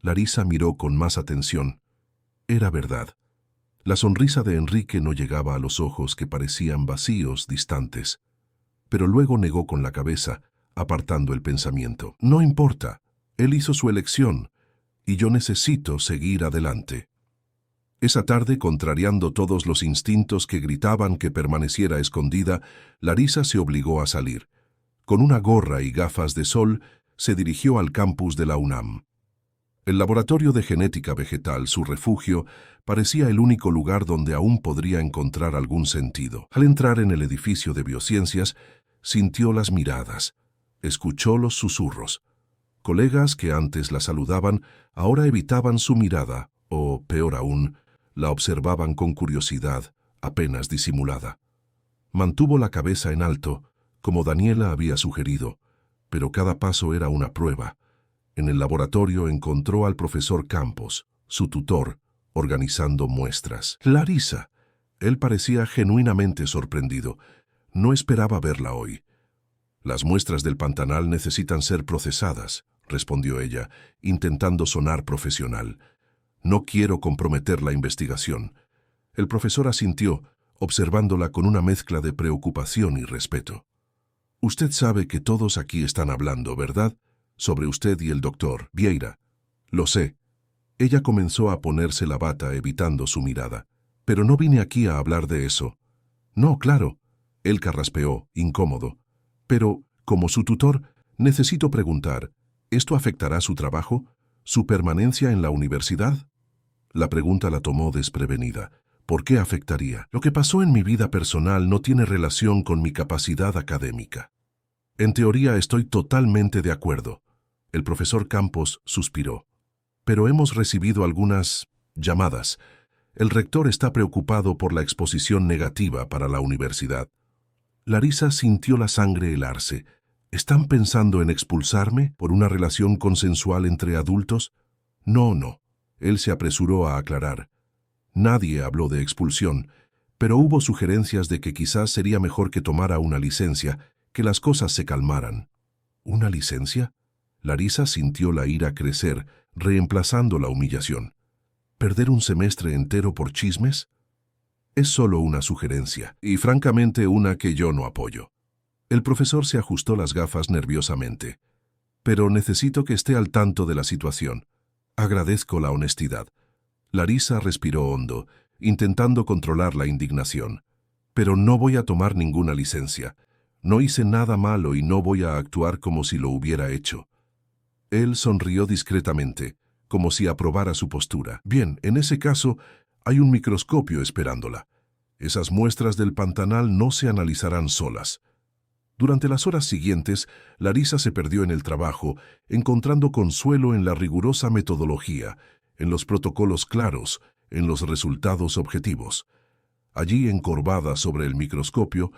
Larisa miró con más atención. Era verdad. La sonrisa de Enrique no llegaba a los ojos, que parecían vacíos, distantes. Pero luego negó con la cabeza, apartando el pensamiento. «No importa, él hizo su elección, y yo necesito seguir adelante». Esa tarde, contrariando todos los instintos que gritaban que permaneciera escondida, Larisa se obligó a salir. Con una gorra y gafas de sol, se dirigió al campus de la UNAM. El laboratorio de genética vegetal, su refugio, parecía el único lugar donde aún podría encontrar algún sentido. Al entrar en el edificio de biociencias, sintió las miradas, escuchó los susurros. Colegas que antes la saludaban, ahora evitaban su mirada, o, peor aún, la observaban con curiosidad, apenas disimulada. Mantuvo la cabeza en alto, como Daniela había sugerido, pero cada paso era una prueba. En el laboratorio encontró al profesor Campos, su tutor, organizando muestras. «Larisa». Él parecía genuinamente sorprendido. No esperaba verla hoy. «Las muestras del Pantanal necesitan ser procesadas», respondió ella, intentando sonar profesional. «No quiero comprometer la investigación». El profesor asintió, observándola con una mezcla de preocupación y respeto. «Usted sabe que todos aquí están hablando, ¿verdad? Sobre usted y el doctor Vieira». «Lo sé». Ella comenzó a ponerse la bata, evitando su mirada. «Pero no vine aquí a hablar de eso». «No, claro». Él carraspeó, incómodo. «Pero, como su tutor, necesito preguntar, ¿esto afectará su trabajo? ¿Su permanencia en la universidad?» La pregunta la tomó desprevenida. ¿Por qué afectaría? «Lo que pasó en mi vida personal no tiene relación con mi capacidad académica». En teoría estoy totalmente de acuerdo. El profesor Campos suspiró. Pero hemos recibido algunas llamadas. El rector está preocupado por la exposición negativa para la universidad. Larisa sintió la sangre helarse. ¿Están pensando en expulsarme por una relación consensual entre adultos? No, no. Él se apresuró a aclarar. Nadie habló de expulsión, pero hubo sugerencias de que quizás sería mejor que tomara una licencia, que las cosas se calmaran. ¿Una licencia? Larisa sintió la ira crecer, reemplazando la humillación. ¿Perder un semestre entero por chismes? Es solo una sugerencia, y francamente una que yo no apoyo. El profesor se ajustó las gafas nerviosamente. Pero necesito que esté al tanto de la situación. Agradezco la honestidad. Larisa respiró hondo, intentando controlar la indignación. Pero no voy a tomar ninguna licencia. No hice nada malo y no voy a actuar como si lo hubiera hecho. Él sonrió discretamente, como si aprobara su postura. Bien, en ese caso, hay un microscopio esperándola. Esas muestras del Pantanal no se analizarán solas. Durante las horas siguientes, Larisa se perdió en el trabajo, encontrando consuelo en la rigurosa metodología, en los protocolos claros, en los resultados objetivos. Allí, encorvada sobre el microscopio,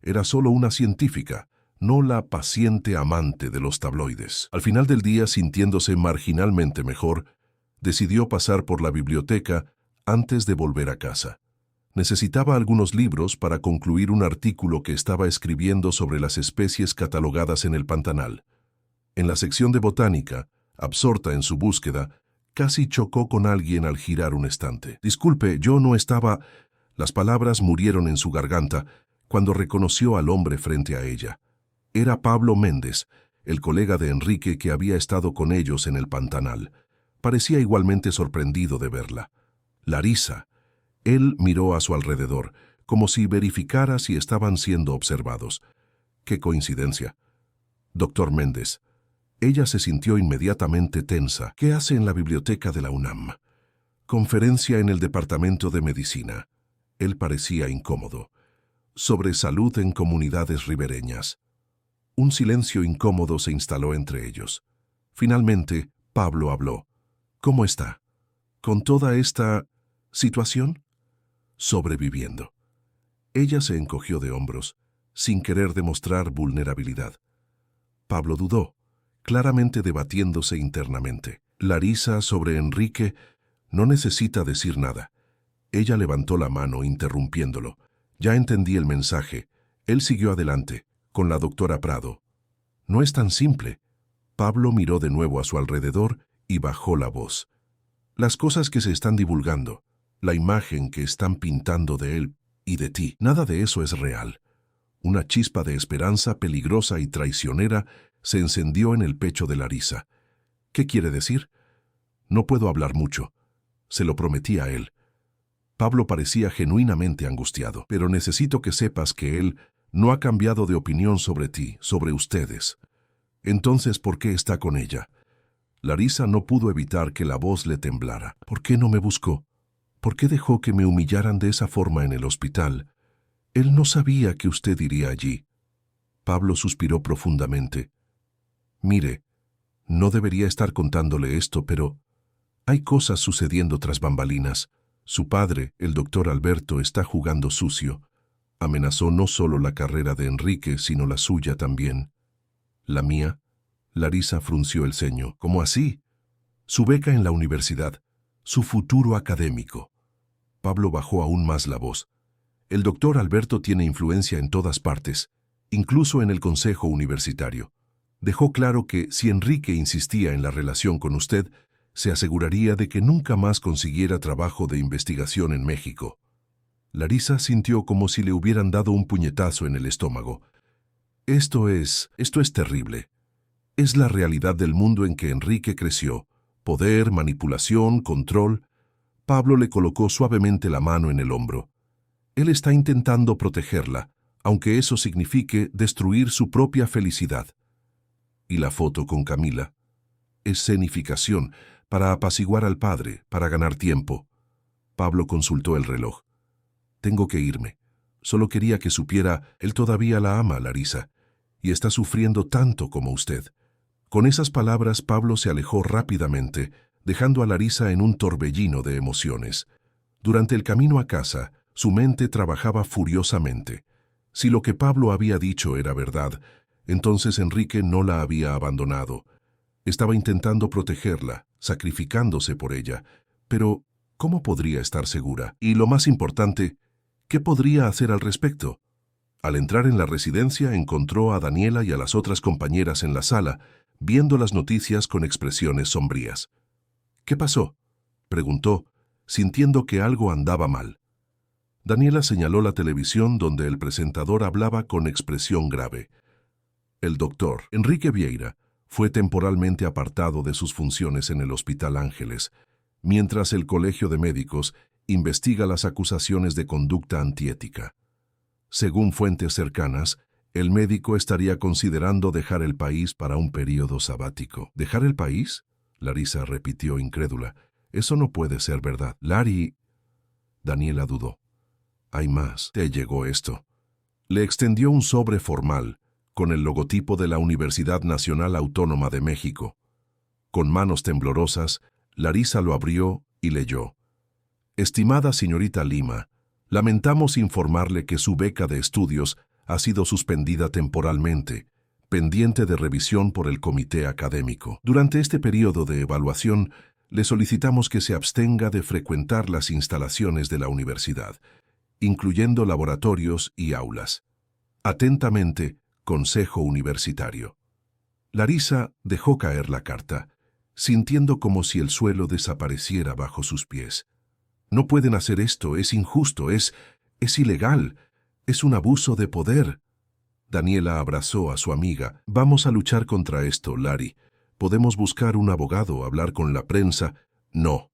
era solo una científica, no la paciente amante de los tabloides. Al final del día, sintiéndose marginalmente mejor, decidió pasar por la biblioteca antes de volver a casa. Necesitaba algunos libros para concluir un artículo que estaba escribiendo sobre las especies catalogadas en el Pantanal. En la sección de botánica, absorta en su búsqueda, casi chocó con alguien al girar un estante. Disculpe, yo no estaba... Las palabras murieron en su garganta cuando reconoció al hombre frente a ella. Era Pablo Méndez, el colega de Enrique que había estado con ellos en el Pantanal. Parecía igualmente sorprendido de verla. Larisa. Él miró a su alrededor, como si verificara si estaban siendo observados. ¡Qué coincidencia! Doctor Méndez. Ella se sintió inmediatamente tensa. ¿Qué hace en la biblioteca de la UNAM? Conferencia en el Departamento de Medicina. Él parecía incómodo. Sobre salud en comunidades ribereñas. Un silencio incómodo se instaló entre ellos. Finalmente, Pablo habló. ¿Cómo está? ¿Con toda esta situación? Sobreviviendo. Ella se encogió de hombros, sin querer demostrar vulnerabilidad. Pablo dudó, claramente debatiéndose internamente. Larisa sobre Enrique no necesita decir nada. Ella levantó la mano interrumpiéndolo. Ya entendí el mensaje. Él siguió adelante, con la doctora Prado. No es tan simple. Pablo miró de nuevo a su alrededor y bajó la voz. Las cosas que se están divulgando, la imagen que están pintando de él y de ti, nada de eso es real. Una chispa de esperanza peligrosa y traicionera se encendió en el pecho de Larisa. ¿Qué quiere decir? No puedo hablar mucho. Se lo prometí a él. Pablo parecía genuinamente angustiado, pero necesito que sepas que él no ha cambiado de opinión sobre ti, sobre ustedes. Entonces, ¿por qué está con ella? Larisa no pudo evitar que la voz le temblara. ¿Por qué no me buscó? ¿Por qué dejó que me humillaran de esa forma en el hospital? Él no sabía que usted iría allí. Pablo suspiró profundamente. Mire, no debería estar contándole esto, pero hay cosas sucediendo tras bambalinas. Su padre, el doctor Alberto, está jugando sucio. Amenazó no solo la carrera de Enrique, sino la suya también. ¿La mía? Larisa frunció el ceño. ¿Cómo así? Su beca en la universidad, su futuro académico. Pablo bajó aún más la voz. El doctor Alberto tiene influencia en todas partes, incluso en el consejo universitario. Dejó claro que si Enrique insistía en la relación con usted, se aseguraría de que nunca más consiguiera trabajo de investigación en México. Larisa sintió como si le hubieran dado un puñetazo en el estómago. Esto es terrible. Es la realidad del mundo en que Enrique creció. Poder, manipulación, control. Pablo le colocó suavemente la mano en el hombro. Él está intentando protegerla, aunque eso signifique destruir su propia felicidad. Y la foto con Camila. Escenificación, para apaciguar al padre, para ganar tiempo. Pablo consultó el reloj. Tengo que irme. Solo quería que supiera, él todavía la ama, Larisa, y está sufriendo tanto como usted». Con esas palabras, Pablo se alejó rápidamente, dejando a Larisa en un torbellino de emociones. Durante el camino a casa, su mente trabajaba furiosamente. Si lo que Pablo había dicho era verdad, entonces Enrique no la había abandonado. Estaba intentando protegerla, sacrificándose por ella, pero ¿cómo podría estar segura? Y lo más importante, ¿qué podría hacer al respecto? Al entrar en la residencia, encontró a Daniela y a las otras compañeras en la sala, viendo las noticias con expresiones sombrías. «¿Qué pasó?», preguntó, sintiendo que algo andaba mal. Daniela señaló la televisión donde el presentador hablaba con expresión grave. El doctor Enrique Vieira fue temporalmente apartado de sus funciones en el Hospital Ángeles, mientras el Colegio de Médicos investiga las acusaciones de conducta antiética. Según fuentes cercanas, el médico estaría considerando dejar el país para un período sabático. ¿Dejar el país?, Larisa repitió incrédula. «Eso no puede ser verdad». «Lari...» Daniela dudó. «Hay más. Te llegó esto». Le extendió un sobre formal, con el logotipo de la Universidad Nacional Autónoma de México. Con manos temblorosas, Larisa lo abrió y leyó. «Estimada señorita Lima, lamentamos informarle que su beca de estudios ha sido suspendida temporalmente, pendiente de revisión por el comité académico. Durante este periodo de evaluación, le solicitamos que se abstenga de frecuentar las instalaciones de la universidad, incluyendo laboratorios y aulas. Atentamente, Consejo Universitario». Larisa dejó caer la carta, sintiendo como si el suelo desapareciera bajo sus pies. «No pueden hacer esto, es injusto, es ilegal, es un abuso de poder». Daniela abrazó a su amiga. «Vamos a luchar contra esto, Lari. Podemos buscar un abogado, hablar con la prensa». «No».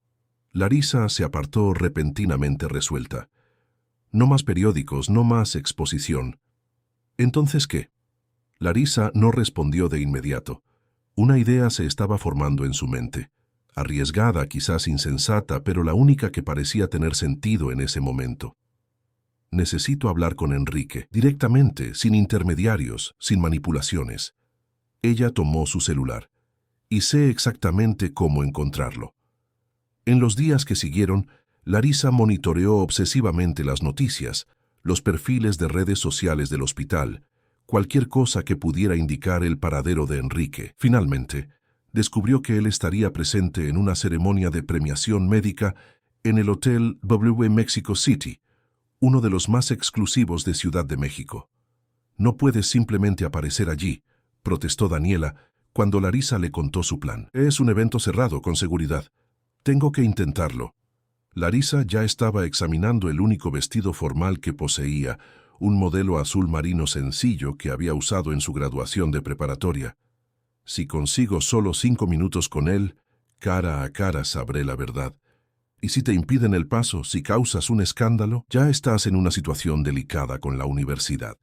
Larisa se apartó repentinamente resuelta. «No más periódicos, no más exposición». «¿Entonces qué?». Larisa no respondió de inmediato. Una idea se estaba formando en su mente. Arriesgada, quizás insensata, pero la única que parecía tener sentido en ese momento. «Necesito hablar con Enrique, directamente, sin intermediarios, sin manipulaciones». Ella tomó su celular. «Y sé exactamente cómo encontrarlo». En los días que siguieron, Larisa monitoreó obsesivamente las noticias, los perfiles de redes sociales del hospital, cualquier cosa que pudiera indicar el paradero de Enrique. Finalmente, descubrió que él estaría presente en una ceremonia de premiación médica en el Hotel W Mexico City, uno de los más exclusivos de Ciudad de México. «No puedes simplemente aparecer allí», protestó Daniela cuando Larisa le contó su plan. «Es un evento cerrado, con seguridad. Tengo que intentarlo». Larisa ya estaba examinando el único vestido formal que poseía, un modelo azul marino sencillo que había usado en su graduación de preparatoria. «Si consigo solo 5 minutos con él, cara a cara sabré la verdad. Y si te impiden el paso, si causas un escándalo, ya estás en una situación delicada con la universidad».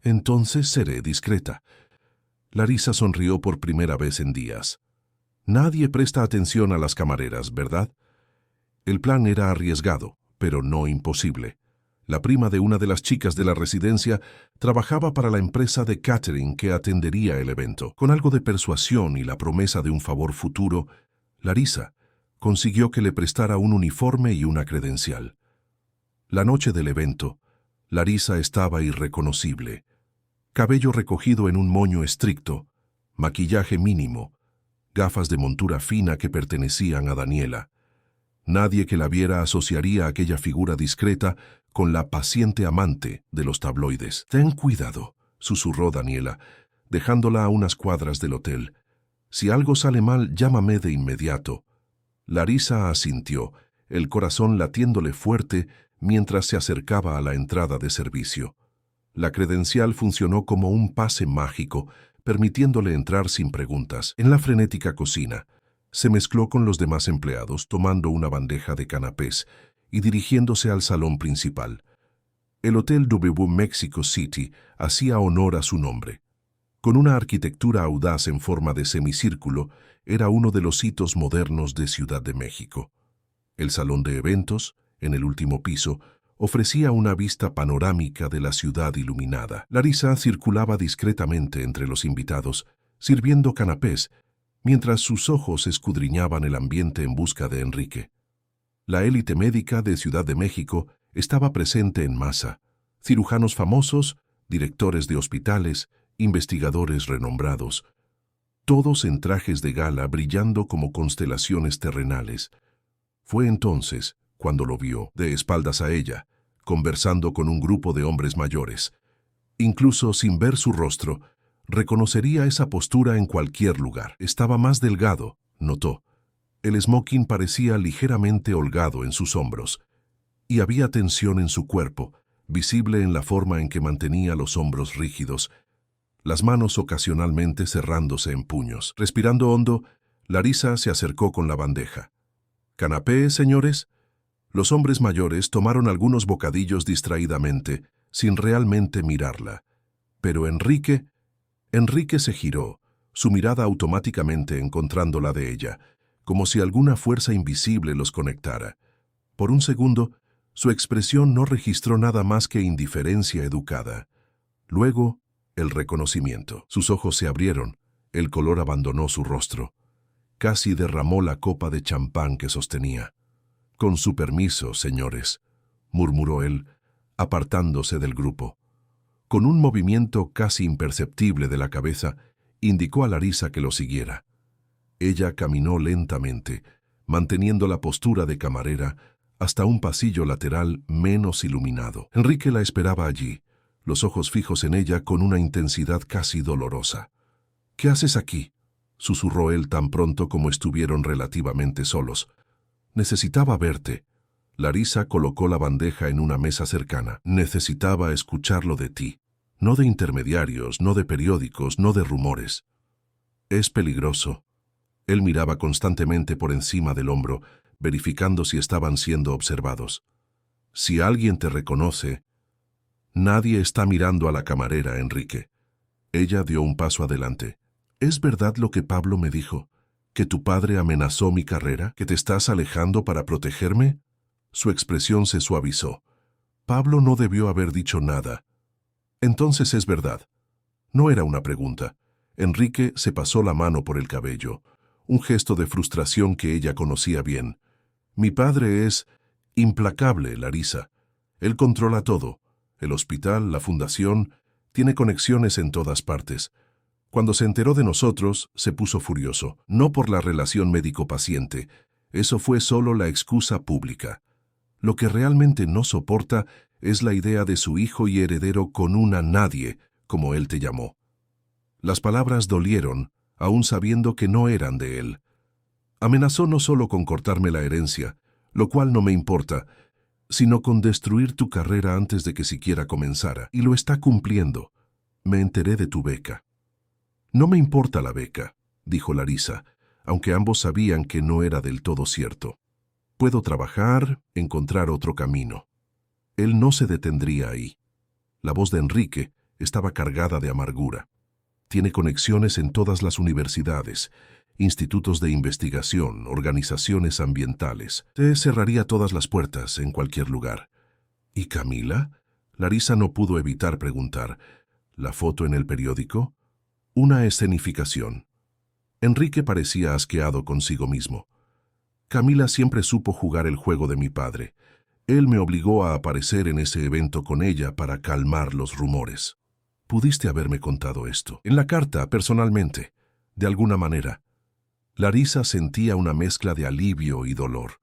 «Entonces seré discreta». Larisa sonrió por primera vez en días. «Nadie presta atención a las camareras, ¿verdad?». El plan era arriesgado, pero no imposible. La prima de una de las chicas de la residencia trabajaba para la empresa de catering que atendería el evento. Con algo de persuasión y la promesa de un favor futuro, Larisa consiguió que le prestara un uniforme y una credencial. La noche del evento, Larisa estaba irreconocible. Cabello recogido en un moño estricto, maquillaje mínimo, gafas de montura fina que pertenecían a Daniela. Nadie que la viera asociaría aquella figura discreta con la paciente amante de los tabloides. «Ten cuidado», susurró Daniela, dejándola a unas cuadras del hotel. «Si algo sale mal, llámame de inmediato». Larisa asintió, el corazón latiéndole fuerte mientras se acercaba a la entrada de servicio. La credencial funcionó como un pase mágico, permitiéndole entrar sin preguntas. En la frenética cocina, se mezcló con los demás empleados, tomando una bandeja de canapés y dirigiéndose al salón principal. El Hotel W Mexico City hacía honor a su nombre. Con una arquitectura audaz en forma de semicírculo, era uno de los hitos modernos de Ciudad de México. El salón de eventos, en el último piso, ofrecía una vista panorámica de la ciudad iluminada. Larisa circulaba discretamente entre los invitados, sirviendo canapés, mientras sus ojos escudriñaban el ambiente en busca de Enrique. La élite médica de Ciudad de México estaba presente en masa. Cirujanos famosos, directores de hospitales, investigadores renombrados, todos en trajes de gala brillando como constelaciones terrenales. Fue entonces cuando lo vio, de espaldas a ella, conversando con un grupo de hombres mayores. Incluso sin ver su rostro, reconocería esa postura en cualquier lugar. Estaba más delgado, notó. El smoking parecía ligeramente holgado en sus hombros, y había tensión en su cuerpo, visible en la forma en que mantenía los hombros rígidos, las manos ocasionalmente cerrándose en puños. Respirando hondo, Larisa se acercó con la bandeja. «¿Canapé, señores?» Los hombres mayores tomaron algunos bocadillos distraídamente, sin realmente mirarla. Pero Enrique se giró, su mirada automáticamente encontrando la de ella, como si alguna fuerza invisible los conectara. Por un segundo, su expresión no registró nada más que indiferencia educada. Luego, el reconocimiento. Sus ojos se abrieron, el color abandonó su rostro. Casi derramó la copa de champán que sostenía. «Con su permiso, señores», murmuró él, apartándose del grupo. Con un movimiento casi imperceptible de la cabeza, indicó a Larisa que lo siguiera. Ella caminó lentamente, manteniendo la postura de camarera, hasta un pasillo lateral menos iluminado. Enrique la esperaba allí, los ojos fijos en ella con una intensidad casi dolorosa. «¿Qué haces aquí?», susurró él tan pronto como estuvieron relativamente solos. «Necesitaba verte». Larisa colocó la bandeja en una mesa cercana. «Necesitaba escucharlo de ti. No de intermediarios, no de periódicos, no de rumores». «Es peligroso». Él miraba constantemente por encima del hombro, verificando si estaban siendo observados. «Si alguien te reconoce...» «Nadie está mirando a la camarera, Enrique». Ella dio un paso adelante. «¿Es verdad lo que Pablo me dijo? ¿Que tu padre amenazó mi carrera? ¿Que te estás alejando para protegerme?» Su expresión se suavizó. Pablo no debió haber dicho nada. «Entonces es verdad». No era una pregunta. Enrique se pasó la mano por el cabello, un gesto de frustración que ella conocía bien. «Mi padre es implacable, Larisa. Él controla todo. El hospital, la fundación, tiene conexiones en todas partes. Cuando se enteró de nosotros, se puso furioso, no por la relación médico-paciente. Eso fue solo la excusa pública. Lo que realmente no soporta es la idea de su hijo y heredero con una nadie, como él te llamó». Las palabras dolieron, aún sabiendo que no eran de él. «Amenazó no solo con cortarme la herencia, lo cual no me importa, sino con destruir tu carrera antes de que siquiera comenzara, y lo está cumpliendo. Me enteré de tu beca». «No me importa la beca», dijo Larisa, aunque ambos sabían que no era del todo cierto. «Puedo trabajar, encontrar otro camino». Él no se detendría ahí. La voz de Enrique estaba cargada de amargura. «Tiene conexiones en todas las universidades, institutos de investigación, organizaciones ambientales. Te cerraría todas las puertas en cualquier lugar». «¿Y Camila?», Larisa no pudo evitar preguntar. «¿La foto en el periódico?» «Una escenificación». Enrique parecía asqueado consigo mismo. «Camila siempre supo jugar el juego de mi padre. Él me obligó a aparecer en ese evento con ella para calmar los rumores». «Pudiste haberme contado esto. En la carta, personalmente, de alguna manera». Larisa sentía una mezcla de alivio y dolor.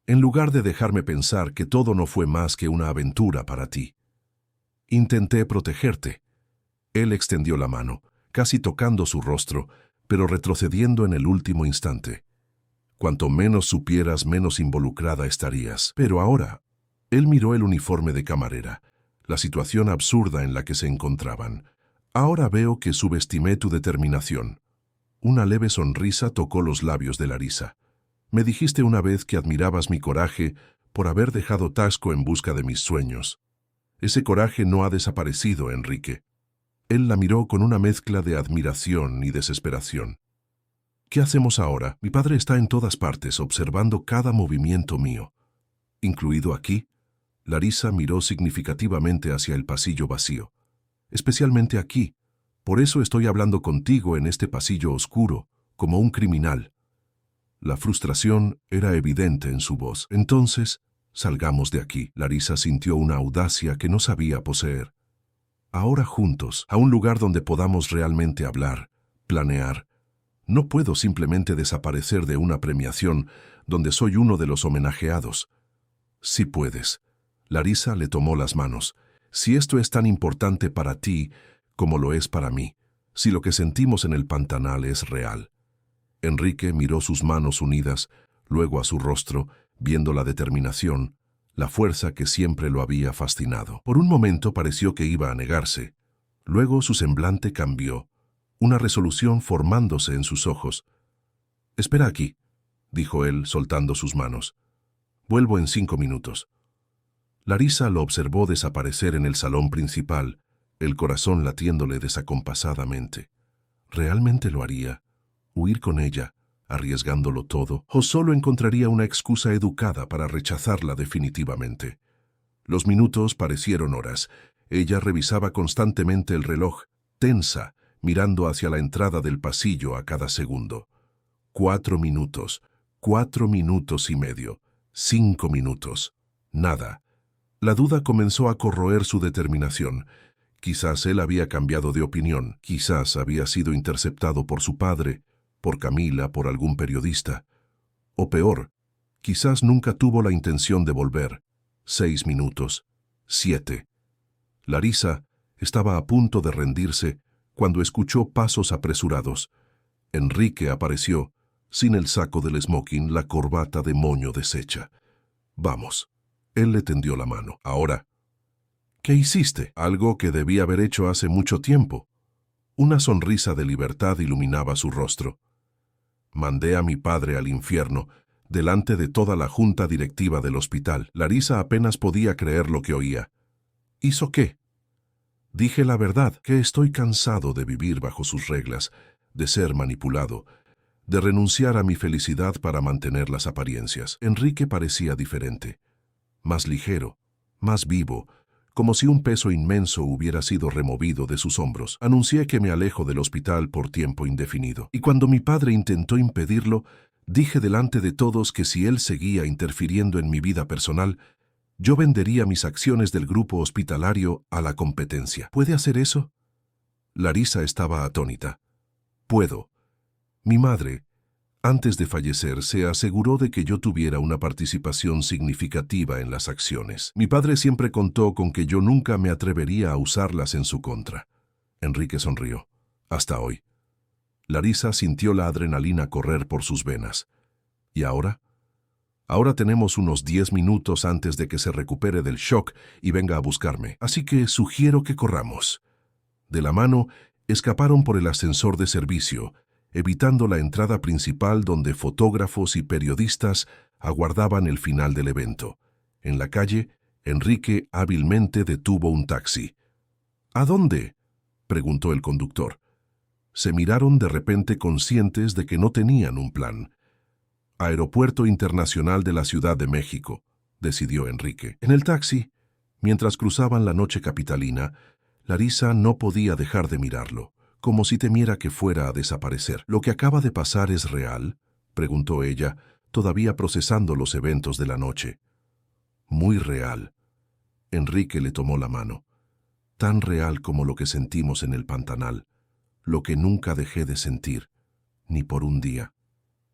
«En lugar de dejarme pensar que todo no fue más que una aventura para ti. Intenté protegerte». Él extendió la mano, casi tocando su rostro, pero retrocediendo en el último instante. «Cuanto menos supieras, menos involucrada estarías. Pero ahora...» Él miró el uniforme de camarera, la situación absurda en la que se encontraban. «Ahora veo que subestimé tu determinación». Una leve sonrisa tocó los labios de Larisa. «Me dijiste una vez que admirabas mi coraje por haber dejado Taxco en busca de mis sueños. Ese coraje no ha desaparecido, Enrique». Él la miró con una mezcla de admiración y desesperación. «¿Qué hacemos ahora? Mi padre está en todas partes, observando cada movimiento mío». «¿Incluido aquí?». Larisa miró significativamente hacia el pasillo vacío. Especialmente aquí. Por eso estoy hablando contigo en este pasillo oscuro, como un criminal. La frustración era evidente en su voz. Entonces, salgamos de aquí. Larisa sintió una audacia que no sabía poseer. Ahora juntos, a un lugar donde podamos realmente hablar, planear. No puedo simplemente desaparecer de una premiación donde soy uno de los homenajeados. Sí puedes. Larisa le tomó las manos. Si esto es tan importante para ti como lo es para mí, si lo que sentimos en el Pantanal es real. Enrique miró sus manos unidas, luego a su rostro, viendo la determinación, la fuerza que siempre lo había fascinado. Por un momento pareció que iba a negarse. Luego su semblante cambió, una resolución formándose en sus ojos. «Espera aquí», dijo él, soltando sus manos. «Vuelvo en 5 minutos». Larisa lo observó desaparecer en el salón principal, el corazón latiéndole desacompasadamente. ¿Realmente lo haría? ¿Huir con ella, arriesgándolo todo? ¿O solo encontraría una excusa educada para rechazarla definitivamente? Los minutos parecieron horas. Ella revisaba constantemente el reloj, tensa, mirando hacia la entrada del pasillo a cada segundo. 4 minutos, 4 minutos y medio, 5 minutos. Nada. La duda comenzó a corroer su determinación. Quizás él había cambiado de opinión, quizás había sido interceptado por su padre, por Camila, por algún periodista. O peor, quizás nunca tuvo la intención de volver. 6 minutos, 7. Larisa estaba a punto de rendirse cuando escuchó pasos apresurados. Enrique apareció, sin el saco del smoking, la corbata de moño deshecha. «Vamos». Él le tendió la mano. «Ahora». «¿Qué hiciste?» «Algo que debí haber hecho hace mucho tiempo». Una sonrisa de libertad iluminaba su rostro. «Mandé a mi padre al infierno, delante de toda la junta directiva del hospital». Larisa apenas podía creer lo que oía. «¿Hizo qué?» «Dije la verdad, que estoy cansado de vivir bajo sus reglas, de ser manipulado, de renunciar a mi felicidad para mantener las apariencias». Enrique parecía diferente, más ligero, más vivo, como si un peso inmenso hubiera sido removido de sus hombros. «Anuncié que me alejo del hospital por tiempo indefinido. Y cuando mi padre intentó impedirlo, dije delante de todos que si él seguía interfiriendo en mi vida personal, yo vendería mis acciones del grupo hospitalario a la competencia». «¿Puede hacer eso?» Larisa estaba atónita. «Puedo. Mi madre, antes de fallecer, se aseguró de que yo tuviera una participación significativa en las acciones. Mi padre siempre contó con que yo nunca me atrevería a usarlas en su contra». Enrique sonrió. «Hasta hoy». Larisa sintió la adrenalina correr por sus venas. «¿Y ahora?» «Ahora tenemos unos 10 minutos antes de que se recupere del shock y venga a buscarme, así que sugiero que corramos». De la mano, escaparon por el ascensor de servicio, evitando la entrada principal donde fotógrafos y periodistas aguardaban el final del evento. En la calle, Enrique hábilmente detuvo un taxi. «¿A dónde?», preguntó el conductor. Se miraron de repente conscientes de que no tenían un plan. «Aeropuerto Internacional de la Ciudad de México», decidió Enrique. En el taxi, mientras cruzaban la noche capitalina, Larisa no podía dejar de mirarlo, como si temiera que fuera a desaparecer. «¿Lo que acaba de pasar es real?», preguntó ella, todavía procesando los eventos de la noche. «Muy real». Enrique le tomó la mano. «Tan real como lo que sentimos en el Pantanal, lo que nunca dejé de sentir, ni por un día».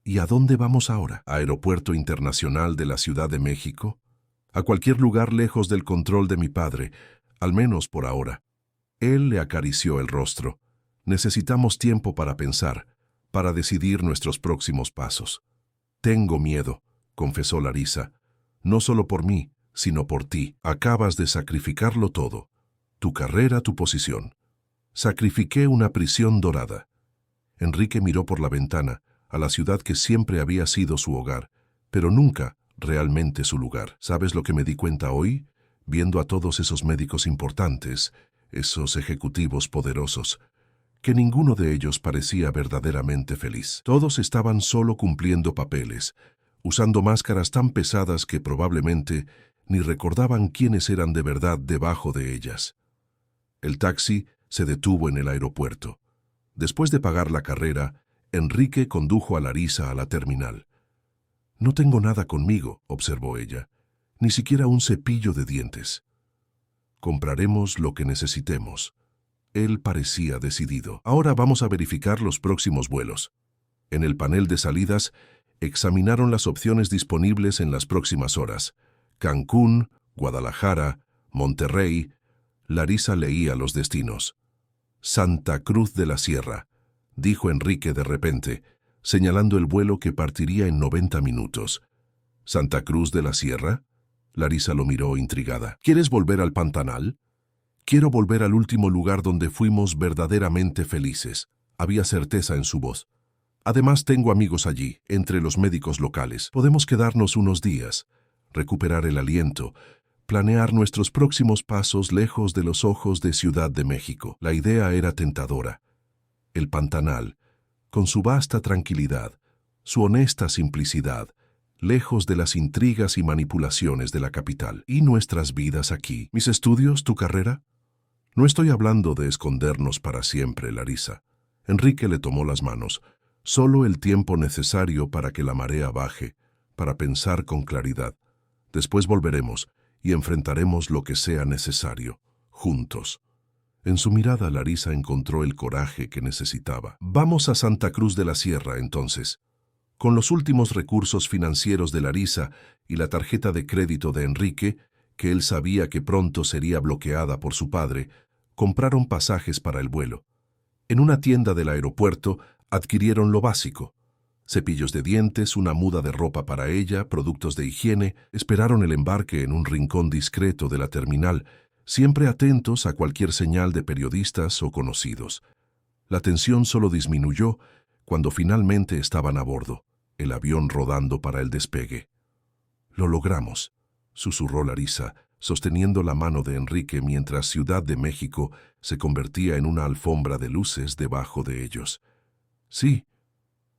«¿Y a dónde vamos ahora?». «Aeropuerto Internacional de la Ciudad de México. A cualquier lugar lejos del control de mi padre, al menos por ahora». Él le acarició el rostro. «Necesitamos tiempo para pensar, para decidir nuestros próximos pasos». «Tengo miedo», confesó Larisa. «No solo por mí, sino por ti. Acabas de sacrificarlo todo. Tu carrera, tu posición». «Sacrifiqué una prisión dorada». Enrique miró por la ventana, a la ciudad que siempre había sido su hogar, pero nunca realmente su lugar. ¿Sabes lo que me di cuenta hoy? Viendo a todos esos médicos importantes, esos ejecutivos poderosos, que ninguno de ellos parecía verdaderamente feliz. Todos estaban solo cumpliendo papeles, usando máscaras tan pesadas que probablemente ni recordaban quiénes eran de verdad debajo de ellas. El taxi se detuvo en el aeropuerto. Después de pagar la carrera, Enrique condujo a Larisa a la terminal. «No tengo nada conmigo», observó ella, «ni siquiera un cepillo de dientes». «Compraremos lo que necesitemos». Él parecía decidido. «Ahora vamos a verificar los próximos vuelos». En el panel de salidas, examinaron las opciones disponibles en las próximas horas. Cancún, Guadalajara, Monterrey. Larisa leía los destinos. «Santa Cruz de la Sierra», dijo Enrique de repente, señalando el vuelo que partiría en 90 minutos. «¿Santa Cruz de la Sierra?» Larisa lo miró intrigada. «¿Quieres volver al Pantanal?» «Quiero volver al último lugar donde fuimos verdaderamente felices». Había certeza en su voz. «Además tengo amigos allí, entre los médicos locales. Podemos quedarnos unos días, recuperar el aliento, planear nuestros próximos pasos lejos de los ojos de Ciudad de México». La idea era tentadora. El Pantanal, con su vasta tranquilidad, su honesta simplicidad, lejos de las intrigas y manipulaciones de la capital. ¿Y nuestras vidas aquí? ¿Mis estudios, tu carrera? No estoy hablando de escondernos para siempre, Larisa. Enrique le tomó las manos. Solo el tiempo necesario para que la marea baje, para pensar con claridad. Después volveremos y enfrentaremos lo que sea necesario, juntos. En su mirada, Larisa encontró el coraje que necesitaba. «Vamos a Santa Cruz de la Sierra, entonces». Con los últimos recursos financieros de Larisa y la tarjeta de crédito de Enrique, que él sabía que pronto sería bloqueada por su padre, compraron pasajes para el vuelo. En una tienda del aeropuerto adquirieron lo básico: cepillos de dientes, una muda de ropa para ella, productos de higiene. Esperaron el embarque en un rincón discreto de la terminal, siempre atentos a cualquier señal de periodistas o conocidos. La tensión solo disminuyó cuando finalmente estaban a bordo, el avión rodando para el despegue. «Lo logramos», susurró Larisa, sosteniendo la mano de Enrique mientras Ciudad de México se convertía en una alfombra de luces debajo de ellos. «Sí».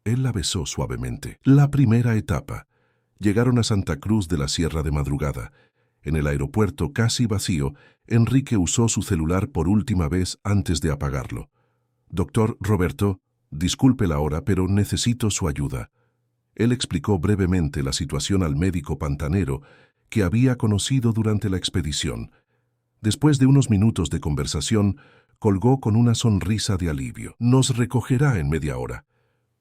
Él la besó suavemente. La primera etapa. Llegaron a Santa Cruz de la Sierra de madrugada. En el aeropuerto casi vacío, Enrique usó su celular por última vez antes de apagarlo. «Doctor Roberto, disculpe la hora, pero necesito su ayuda». Él explicó brevemente la situación al médico pantanero que había conocido durante la expedición. Después de unos minutos de conversación, colgó con una sonrisa de alivio. «Nos recogerá en media hora.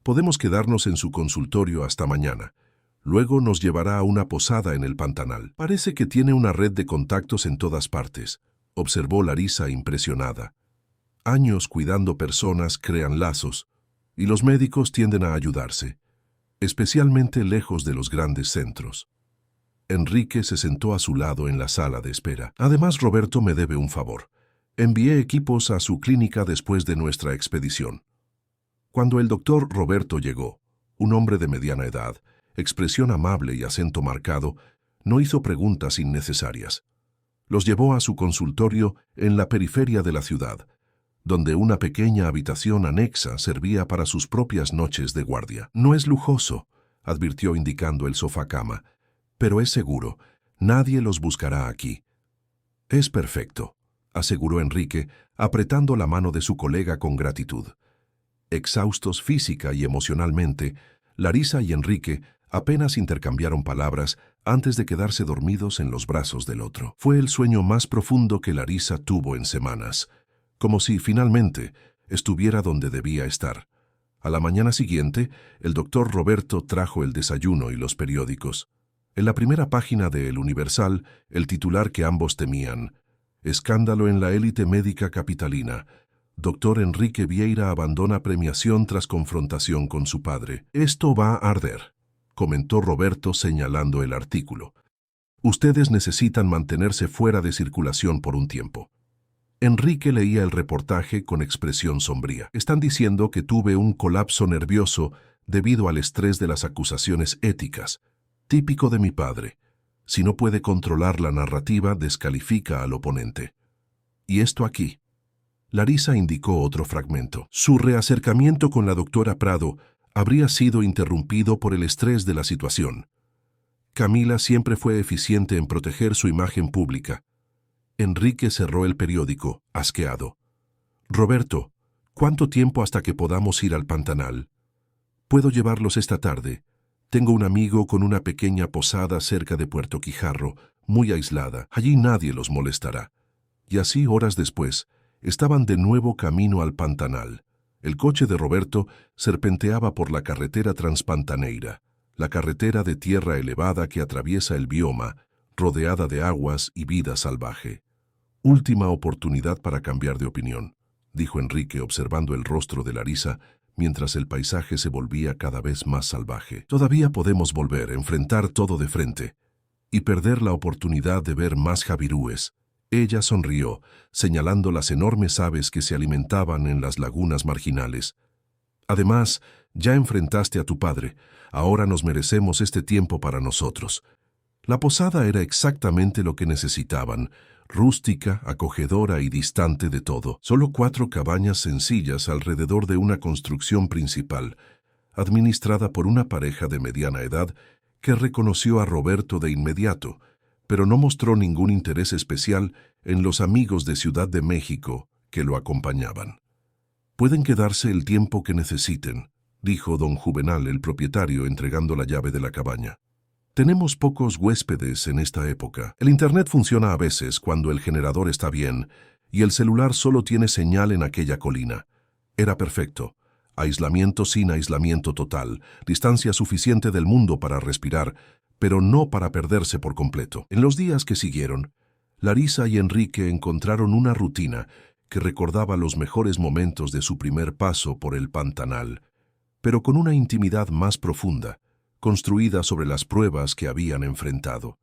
Podemos quedarnos en su consultorio hasta mañana. Luego nos llevará a una posada en el Pantanal. Parece que tiene una red de contactos en todas partes», observó Larisa impresionada. «Años cuidando personas crean lazos, y los médicos tienden a ayudarse, especialmente lejos de los grandes centros». Enrique se sentó a su lado en la sala de espera. «Además, Roberto me debe un favor. Envié equipos a su clínica después de nuestra expedición». Cuando el doctor Roberto llegó, un hombre de mediana edad, expresión amable y acento marcado, no hizo preguntas innecesarias. Los llevó a su consultorio en la periferia de la ciudad, donde una pequeña habitación anexa servía para sus propias noches de guardia. «No es lujoso», advirtió indicando el sofá-cama, «pero es seguro. Nadie los buscará aquí». «Es perfecto», aseguró Enrique, apretando la mano de su colega con gratitud. Exhaustos física y emocionalmente, Larisa y Enrique apenas intercambiaron palabras antes de quedarse dormidos en los brazos del otro. Fue el sueño más profundo que Larisa tuvo en semanas, como si finalmente estuviera donde debía estar. A la mañana siguiente, el doctor Roberto trajo el desayuno y los periódicos. En la primera página de El Universal, el titular que ambos temían: «Escándalo en la élite médica capitalina. Doctor Enrique Vieira abandona premiación tras confrontación con su padre». «Esto va a arder», comentó Roberto señalando el artículo. «Ustedes necesitan mantenerse fuera de circulación por un tiempo». Enrique leía el reportaje con expresión sombría. «Están diciendo que tuve un colapso nervioso debido al estrés de las acusaciones éticas. Típico de mi padre. Si no puede controlar la narrativa, descalifica al oponente. Y esto aquí». Larisa indicó otro fragmento. «Su reacercamiento con la doctora Prado habría sido interrumpido por el estrés de la situación. Camila siempre fue eficiente en proteger su imagen pública. Enrique cerró el periódico, asqueado. Roberto, ¿cuánto tiempo hasta que podamos ir al Pantanal? Puedo llevarlos esta tarde. Tengo un amigo con una pequeña posada cerca de Puerto Quijarro, muy aislada. Allí nadie los molestará. Y así, horas después, estaban de nuevo camino al Pantanal. El coche de Roberto serpenteaba por la carretera transpantaneira, la carretera de tierra elevada que atraviesa el bioma, rodeada de aguas y vida salvaje. Última oportunidad para cambiar de opinión, dijo Enrique observando el rostro de Larisa mientras el paisaje se volvía cada vez más salvaje. Todavía podemos volver, enfrentar todo de frente y perder la oportunidad de ver más javirúes. Ella sonrió, señalando las enormes aves que se alimentaban en las lagunas marginales. Además, ya enfrentaste a tu padre, ahora nos merecemos este tiempo para nosotros. La posada era exactamente lo que necesitaban, rústica, acogedora y distante de todo. Solo 4 cabañas sencillas alrededor de una construcción principal, administrada por una pareja de mediana edad que reconoció a Roberto de inmediato, pero no mostró ningún interés especial en los amigos de Ciudad de México que lo acompañaban. «Pueden quedarse el tiempo que necesiten», dijo don Juvenal, el propietario, entregando la llave de la cabaña. «Tenemos pocos huéspedes en esta época. El internet funciona a veces cuando el generador está bien y el celular solo tiene señal en aquella colina. Era perfecto. Aislamiento sin aislamiento total, distancia suficiente del mundo para respirar, pero no para perderse por completo». En los días que siguieron, Larisa y Enrique encontraron una rutina que recordaba los mejores momentos de su primer paso por el Pantanal, pero con una intimidad más profunda, construida sobre las pruebas que habían enfrentado.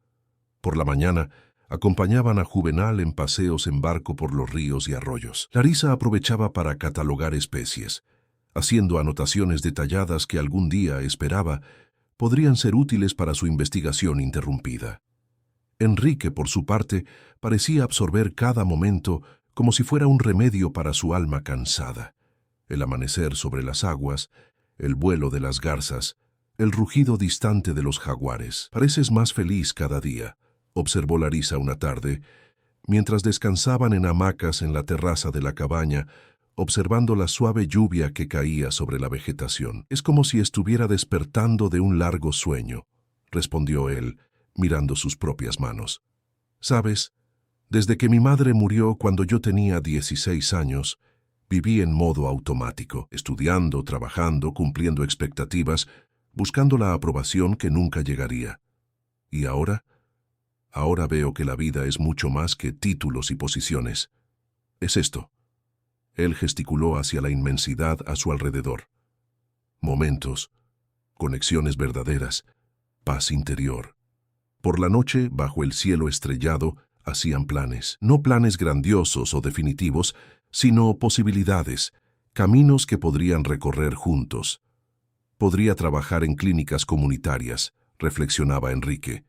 Por la mañana, acompañaban a Juvenal en paseos en barco por los ríos y arroyos. Larisa aprovechaba para catalogar especies, haciendo anotaciones detalladas que algún día, esperaba, podrían ser útiles para su investigación interrumpida. Enrique, por su parte, parecía absorber cada momento como si fuera un remedio para su alma cansada. El amanecer sobre las aguas, el vuelo de las garzas, el rugido distante de los jaguares. «Pareces más feliz cada día», observó Larisa una tarde, mientras descansaban en hamacas en la terraza de la cabaña, observando la suave lluvia que caía sobre la vegetación. «Es como si estuviera despertando de un largo sueño», respondió él, mirando sus propias manos. «¿Sabes? Desde que mi madre murió cuando yo tenía 16 años, viví en modo automático, estudiando, trabajando, cumpliendo expectativas, buscando la aprobación que nunca llegaría. ¿Y ahora? Ahora veo que la vida es mucho más que títulos y posiciones. Es esto». Él gesticuló hacia la inmensidad a su alrededor. Momentos, conexiones verdaderas, paz interior. Por la noche, bajo el cielo estrellado, hacían planes. No planes grandiosos o definitivos, sino posibilidades, caminos que podrían recorrer juntos. «Podría trabajar en clínicas comunitarias», reflexionaba Enrique.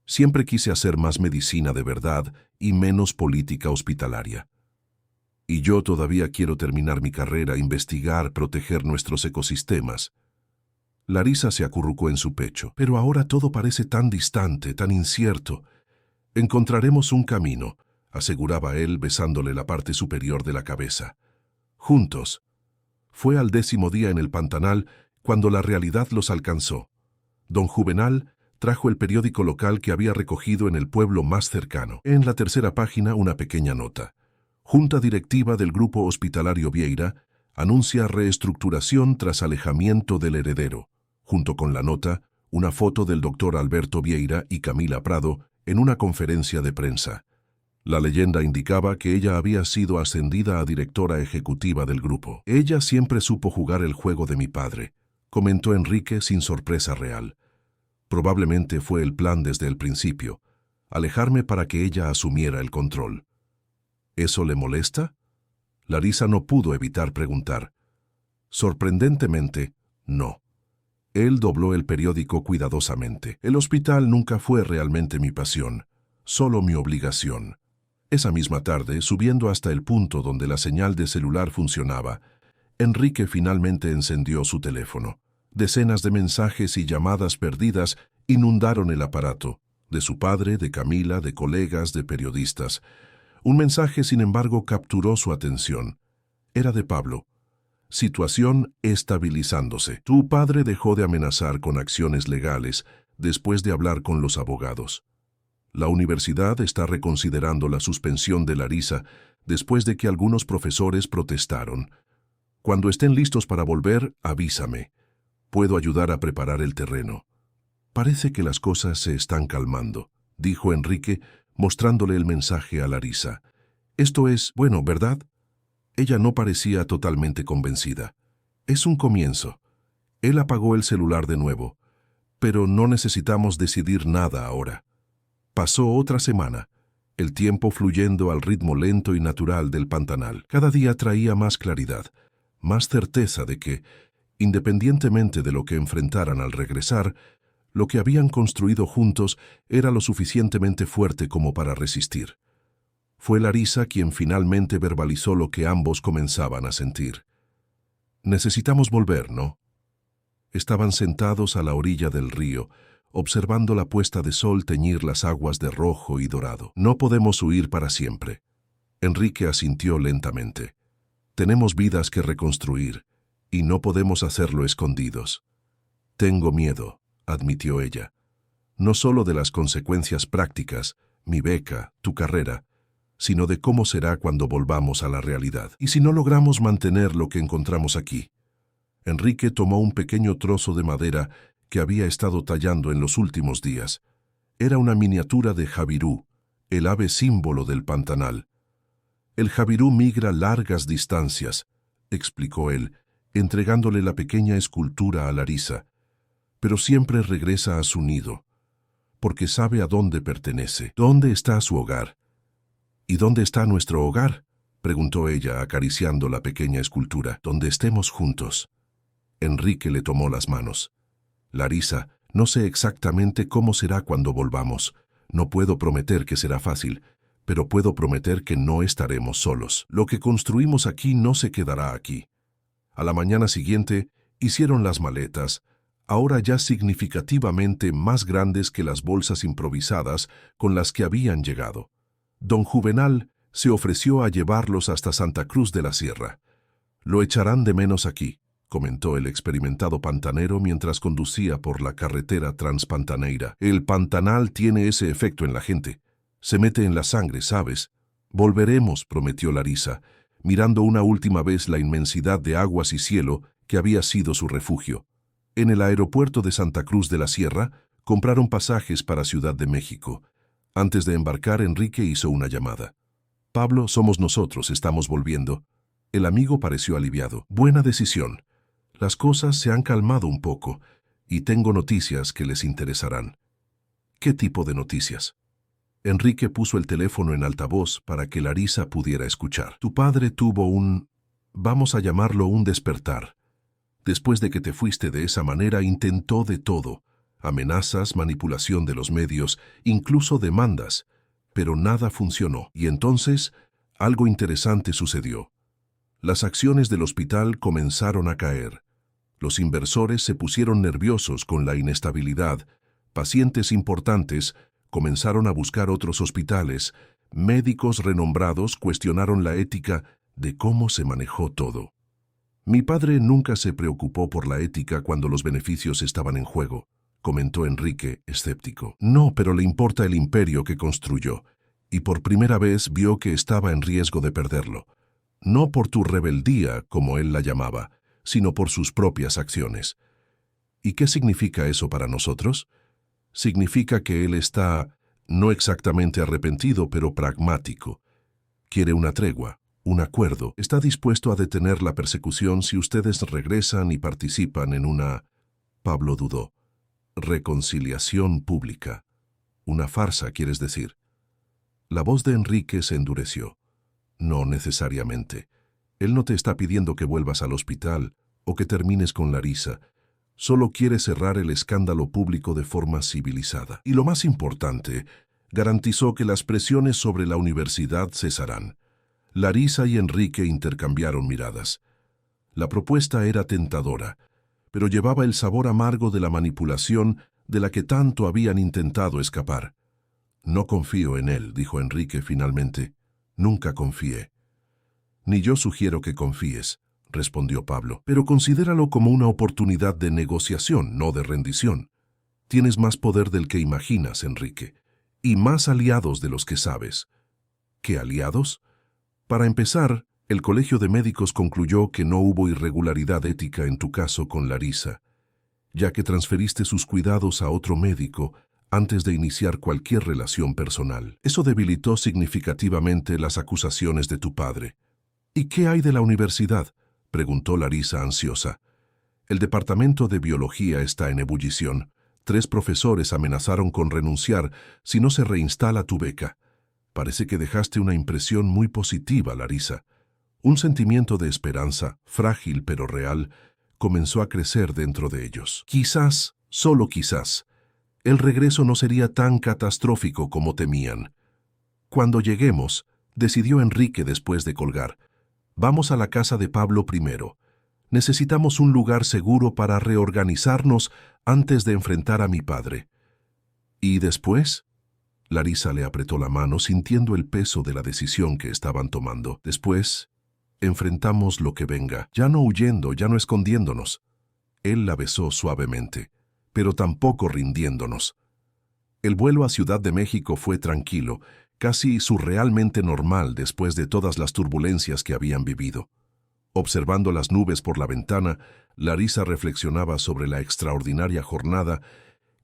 «Siempre quise hacer más medicina de verdad y menos política hospitalaria. Y yo todavía quiero terminar mi carrera, investigar, proteger nuestros ecosistemas». Larisa se acurrucó en su pecho. «Pero ahora todo parece tan distante, tan incierto. Encontraremos un camino», aseguraba él, besándole la parte superior de la cabeza. «Juntos». Fue al 10º día en el Pantanal cuando la realidad los alcanzó. Don Juvenal trajo el periódico local que había recogido en el pueblo más cercano. En la tercera página, una pequeña nota. «Junta directiva del Grupo Hospitalario Vieira anuncia reestructuración tras alejamiento del heredero». Junto con la nota, una foto del doctor Alberto Vieira y Camila Prado en una conferencia de prensa. La leyenda indicaba que ella había sido ascendida a directora ejecutiva del grupo. «Ella siempre supo jugar el juego de mi padre», comentó Enrique sin sorpresa real. «Probablemente fue el plan desde el principio, alejarme para que ella asumiera el control». «¿Eso le molesta?». Larisa no pudo evitar preguntar. Sorprendentemente, no. Él dobló el periódico cuidadosamente. «El hospital nunca fue realmente mi pasión, solo mi obligación». Esa misma tarde, subiendo hasta el punto donde la señal de celular funcionaba, Enrique finalmente encendió su teléfono. Decenas de mensajes y llamadas perdidas Inundaron el aparato, de su padre, de Camila, de colegas, de periodistas. Un mensaje, sin embargo, capturó su atención. Era de Pablo. Situación estabilizándose. Tu padre dejó de amenazar con acciones legales después de hablar con los abogados. La universidad está reconsiderando la suspensión de Larissa después de que algunos profesores protestaron. Cuando estén listos para volver, avísame. Puedo ayudar a preparar el terreno. Parece que las cosas se están calmando, dijo Enrique, mostrándole el mensaje a Larissa. Esto es bueno, ¿verdad? Ella no parecía totalmente convencida. Es un comienzo. Él apagó el celular de nuevo. Pero no necesitamos decidir nada ahora. Pasó otra semana, el tiempo fluyendo al ritmo lento y natural del Pantanal. Cada día traía más claridad, más certeza de que, independientemente de lo que enfrentaran al regresar, lo que habían construido juntos era lo suficientemente fuerte como para resistir. Fue Larissa quien finalmente verbalizó lo que ambos comenzaban a sentir. Necesitamos volver, ¿no? Estaban sentados a la orilla del río, observando la puesta de sol teñir las aguas de rojo y dorado. No podemos huir para siempre. Enrique asintió lentamente. Tenemos vidas que reconstruir, y no podemos hacerlo escondidos. Tengo miedo, admitió ella. No solo de las consecuencias prácticas, mi beca, tu carrera, sino de cómo será cuando volvamos a la realidad. ¿Y si no logramos mantener lo que encontramos aquí? Enrique tomó un pequeño trozo de madera que había estado tallando en los últimos días. Era una miniatura de jabirú, el ave símbolo del Pantanal. El jabirú migra largas distancias, explicó él, entregándole la pequeña escultura a Larissa, pero siempre regresa a su nido, porque sabe a dónde pertenece. ¿Dónde está su hogar? ¿Y dónde está nuestro hogar?, preguntó ella, acariciando la pequeña escultura. Donde estemos juntos. Enrique le tomó las manos. Larissa, no sé exactamente cómo será cuando volvamos. No puedo prometer que será fácil, pero puedo prometer que no estaremos solos. Lo que construimos aquí no se quedará aquí. A la mañana siguiente, hicieron las maletas, ahora ya significativamente más grandes que las bolsas improvisadas con las que habían llegado. Don Juvenal se ofreció a llevarlos hasta Santa Cruz de la Sierra. Lo echarán de menos aquí, comentó el experimentado pantanero mientras conducía por la carretera transpantaneira. El Pantanal tiene ese efecto en la gente. Se mete en la sangre, ¿sabes? Volveremos, prometió Larissa, mirando una última vez la inmensidad de aguas y cielo que había sido su refugio. En el aeropuerto de Santa Cruz de la Sierra, compraron pasajes para Ciudad de México. Antes de embarcar, Enrique hizo una llamada. Pablo, somos nosotros, estamos volviendo. El amigo pareció aliviado. Buena decisión. Las cosas se han calmado un poco, y tengo noticias que les interesarán. ¿Qué tipo de noticias? Enrique puso el teléfono en altavoz para que Larissa pudiera escuchar. Tu padre tuvo vamos a llamarlo un despertar. Después de que te fuiste de esa manera, intentó de todo. Amenazas, manipulación de los medios, incluso demandas. Pero nada funcionó. Y entonces, algo interesante sucedió. Las acciones del hospital comenzaron a caer. Los inversores se pusieron nerviosos con la inestabilidad. Pacientes importantes comenzaron a buscar otros hospitales. Médicos renombrados cuestionaron la ética de cómo se manejó todo. Mi padre nunca se preocupó por la ética cuando los beneficios estaban en juego, comentó Enrique, escéptico. No, pero le importa el imperio que construyó, y por primera vez vio que estaba en riesgo de perderlo. No por tu rebeldía, como él la llamaba, sino por sus propias acciones. ¿Y qué significa eso para nosotros? Significa que él está, no exactamente arrepentido, pero pragmático. Quiere una tregua, un acuerdo. Está dispuesto a detener la persecución si ustedes regresan y participan en una, Pablo dudó, reconciliación pública. Una farsa, ¿quieres decir? La voz de Enrique se endureció. No necesariamente. Él no te está pidiendo que vuelvas al hospital o que termines con Larissa. Solo quiere cerrar el escándalo público de forma civilizada. Y lo más importante, garantizó que las presiones sobre la universidad cesarán. Larissa y Enrique intercambiaron miradas. La propuesta era tentadora, pero llevaba el sabor amargo de la manipulación de la que tanto habían intentado escapar. No confío en él, dijo Enrique finalmente. Nunca confié. Ni yo sugiero que confíes, respondió Pablo, pero considéralo como una oportunidad de negociación, no de rendición. Tienes más poder del que imaginas, Enrique, y más aliados de los que sabes. ¿Qué aliados? Para empezar, el Colegio de Médicos concluyó que no hubo irregularidad ética en tu caso con Larisa, ya que transferiste sus cuidados a otro médico antes de iniciar cualquier relación personal. Eso debilitó significativamente las acusaciones de tu padre. ¿Y qué hay de la universidad?, preguntó Larisa ansiosa. El departamento de biología está en ebullición. 3 profesores amenazaron con renunciar si no se reinstala tu beca. Parece que dejaste una impresión muy positiva, Larisa. Un sentimiento de esperanza, frágil pero real, comenzó a crecer dentro de ellos. Quizás, solo quizás, el regreso no sería tan catastrófico como temían. Cuando lleguemos, decidió Enrique después de colgar, vamos a la casa de Pablo primero. Necesitamos un lugar seguro para reorganizarnos antes de enfrentar a mi padre. ¿Y después? Larisa le apretó la mano sintiendo el peso de la decisión que estaban tomando. Después, enfrentamos lo que venga, ya no huyendo, ya no escondiéndonos. Él la besó suavemente, pero tampoco rindiéndonos. El vuelo a Ciudad de México fue tranquilo, casi surrealmente normal después de todas las turbulencias que habían vivido. Observando las nubes por la ventana, Larisa reflexionaba sobre la extraordinaria jornada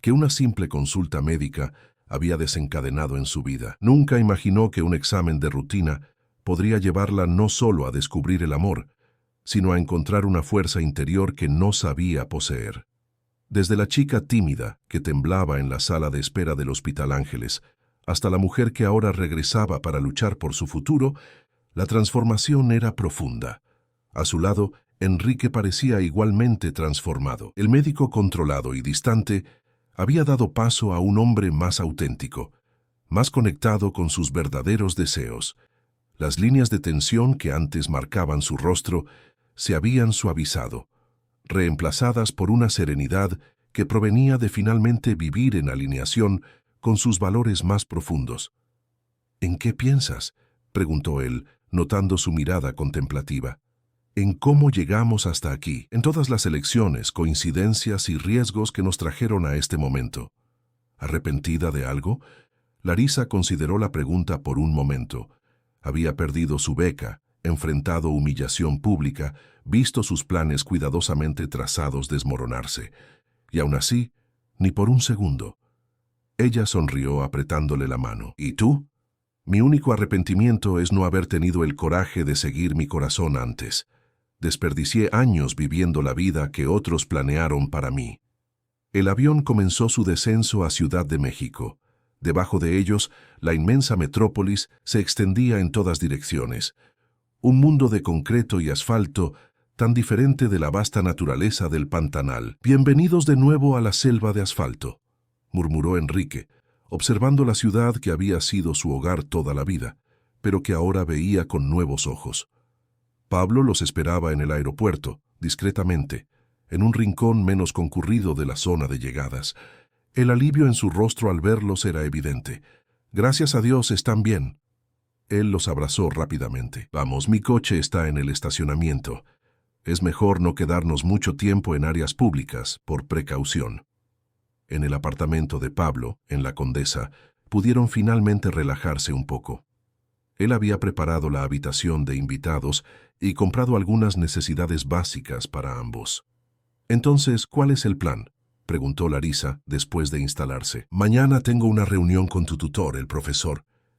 que una simple consulta médica había desencadenado en su vida. Nunca imaginó que un examen de rutina podría llevarla no solo a descubrir el amor, sino a encontrar una fuerza interior que no sabía poseer. Desde la chica tímida que temblaba en la sala de espera del Hospital Ángeles, hasta la mujer que ahora regresaba para luchar por su futuro, la transformación era profunda. A su lado, Enrique parecía igualmente transformado. El médico controlado y distante había dado paso a un hombre más auténtico, más conectado con sus verdaderos deseos. Las líneas de tensión que antes marcaban su rostro se habían suavizado, reemplazadas por una serenidad que provenía de finalmente vivir en alineación con sus valores más profundos. ¿En qué piensas?, preguntó él, notando su mirada contemplativa. En cómo llegamos hasta aquí, en todas las elecciones, coincidencias y riesgos que nos trajeron a este momento. ¿Arrepentida de algo? Larisa consideró la pregunta por un momento. Había perdido su beca, enfrentado humillación pública, visto sus planes cuidadosamente trazados desmoronarse. Y aún así, ni por un segundo. Ella sonrió apretándole la mano. ¿Y tú? Mi único arrepentimiento es no haber tenido el coraje de seguir mi corazón antes. Desperdicié años viviendo la vida que otros planearon para mí. El avión comenzó su descenso a Ciudad de México. Debajo de ellos, la inmensa metrópolis se extendía en todas direcciones. Un mundo de concreto y asfalto tan diferente de la vasta naturaleza del Pantanal. «Bienvenidos de nuevo a la selva de asfalto», murmuró Enrique, observando la ciudad que había sido su hogar toda la vida, pero que ahora veía con nuevos ojos. Pablo los esperaba en el aeropuerto, discretamente, en un rincón menos concurrido de la zona de llegadas. El alivio en su rostro al verlos era evidente. «Gracias a Dios, están bien». Él los abrazó rápidamente. «Vamos, mi coche está en el estacionamiento. Es mejor no quedarnos mucho tiempo en áreas públicas, por precaución». En el apartamento de Pablo, en la Condesa, pudieron finalmente relajarse un poco. Él había preparado la habitación de invitados y comprado algunas necesidades básicas para ambos. «Entonces, ¿cuál es el plan?», preguntó Larisa después de instalarse. «Mañana tengo una reunión con tu tutor, el profesor.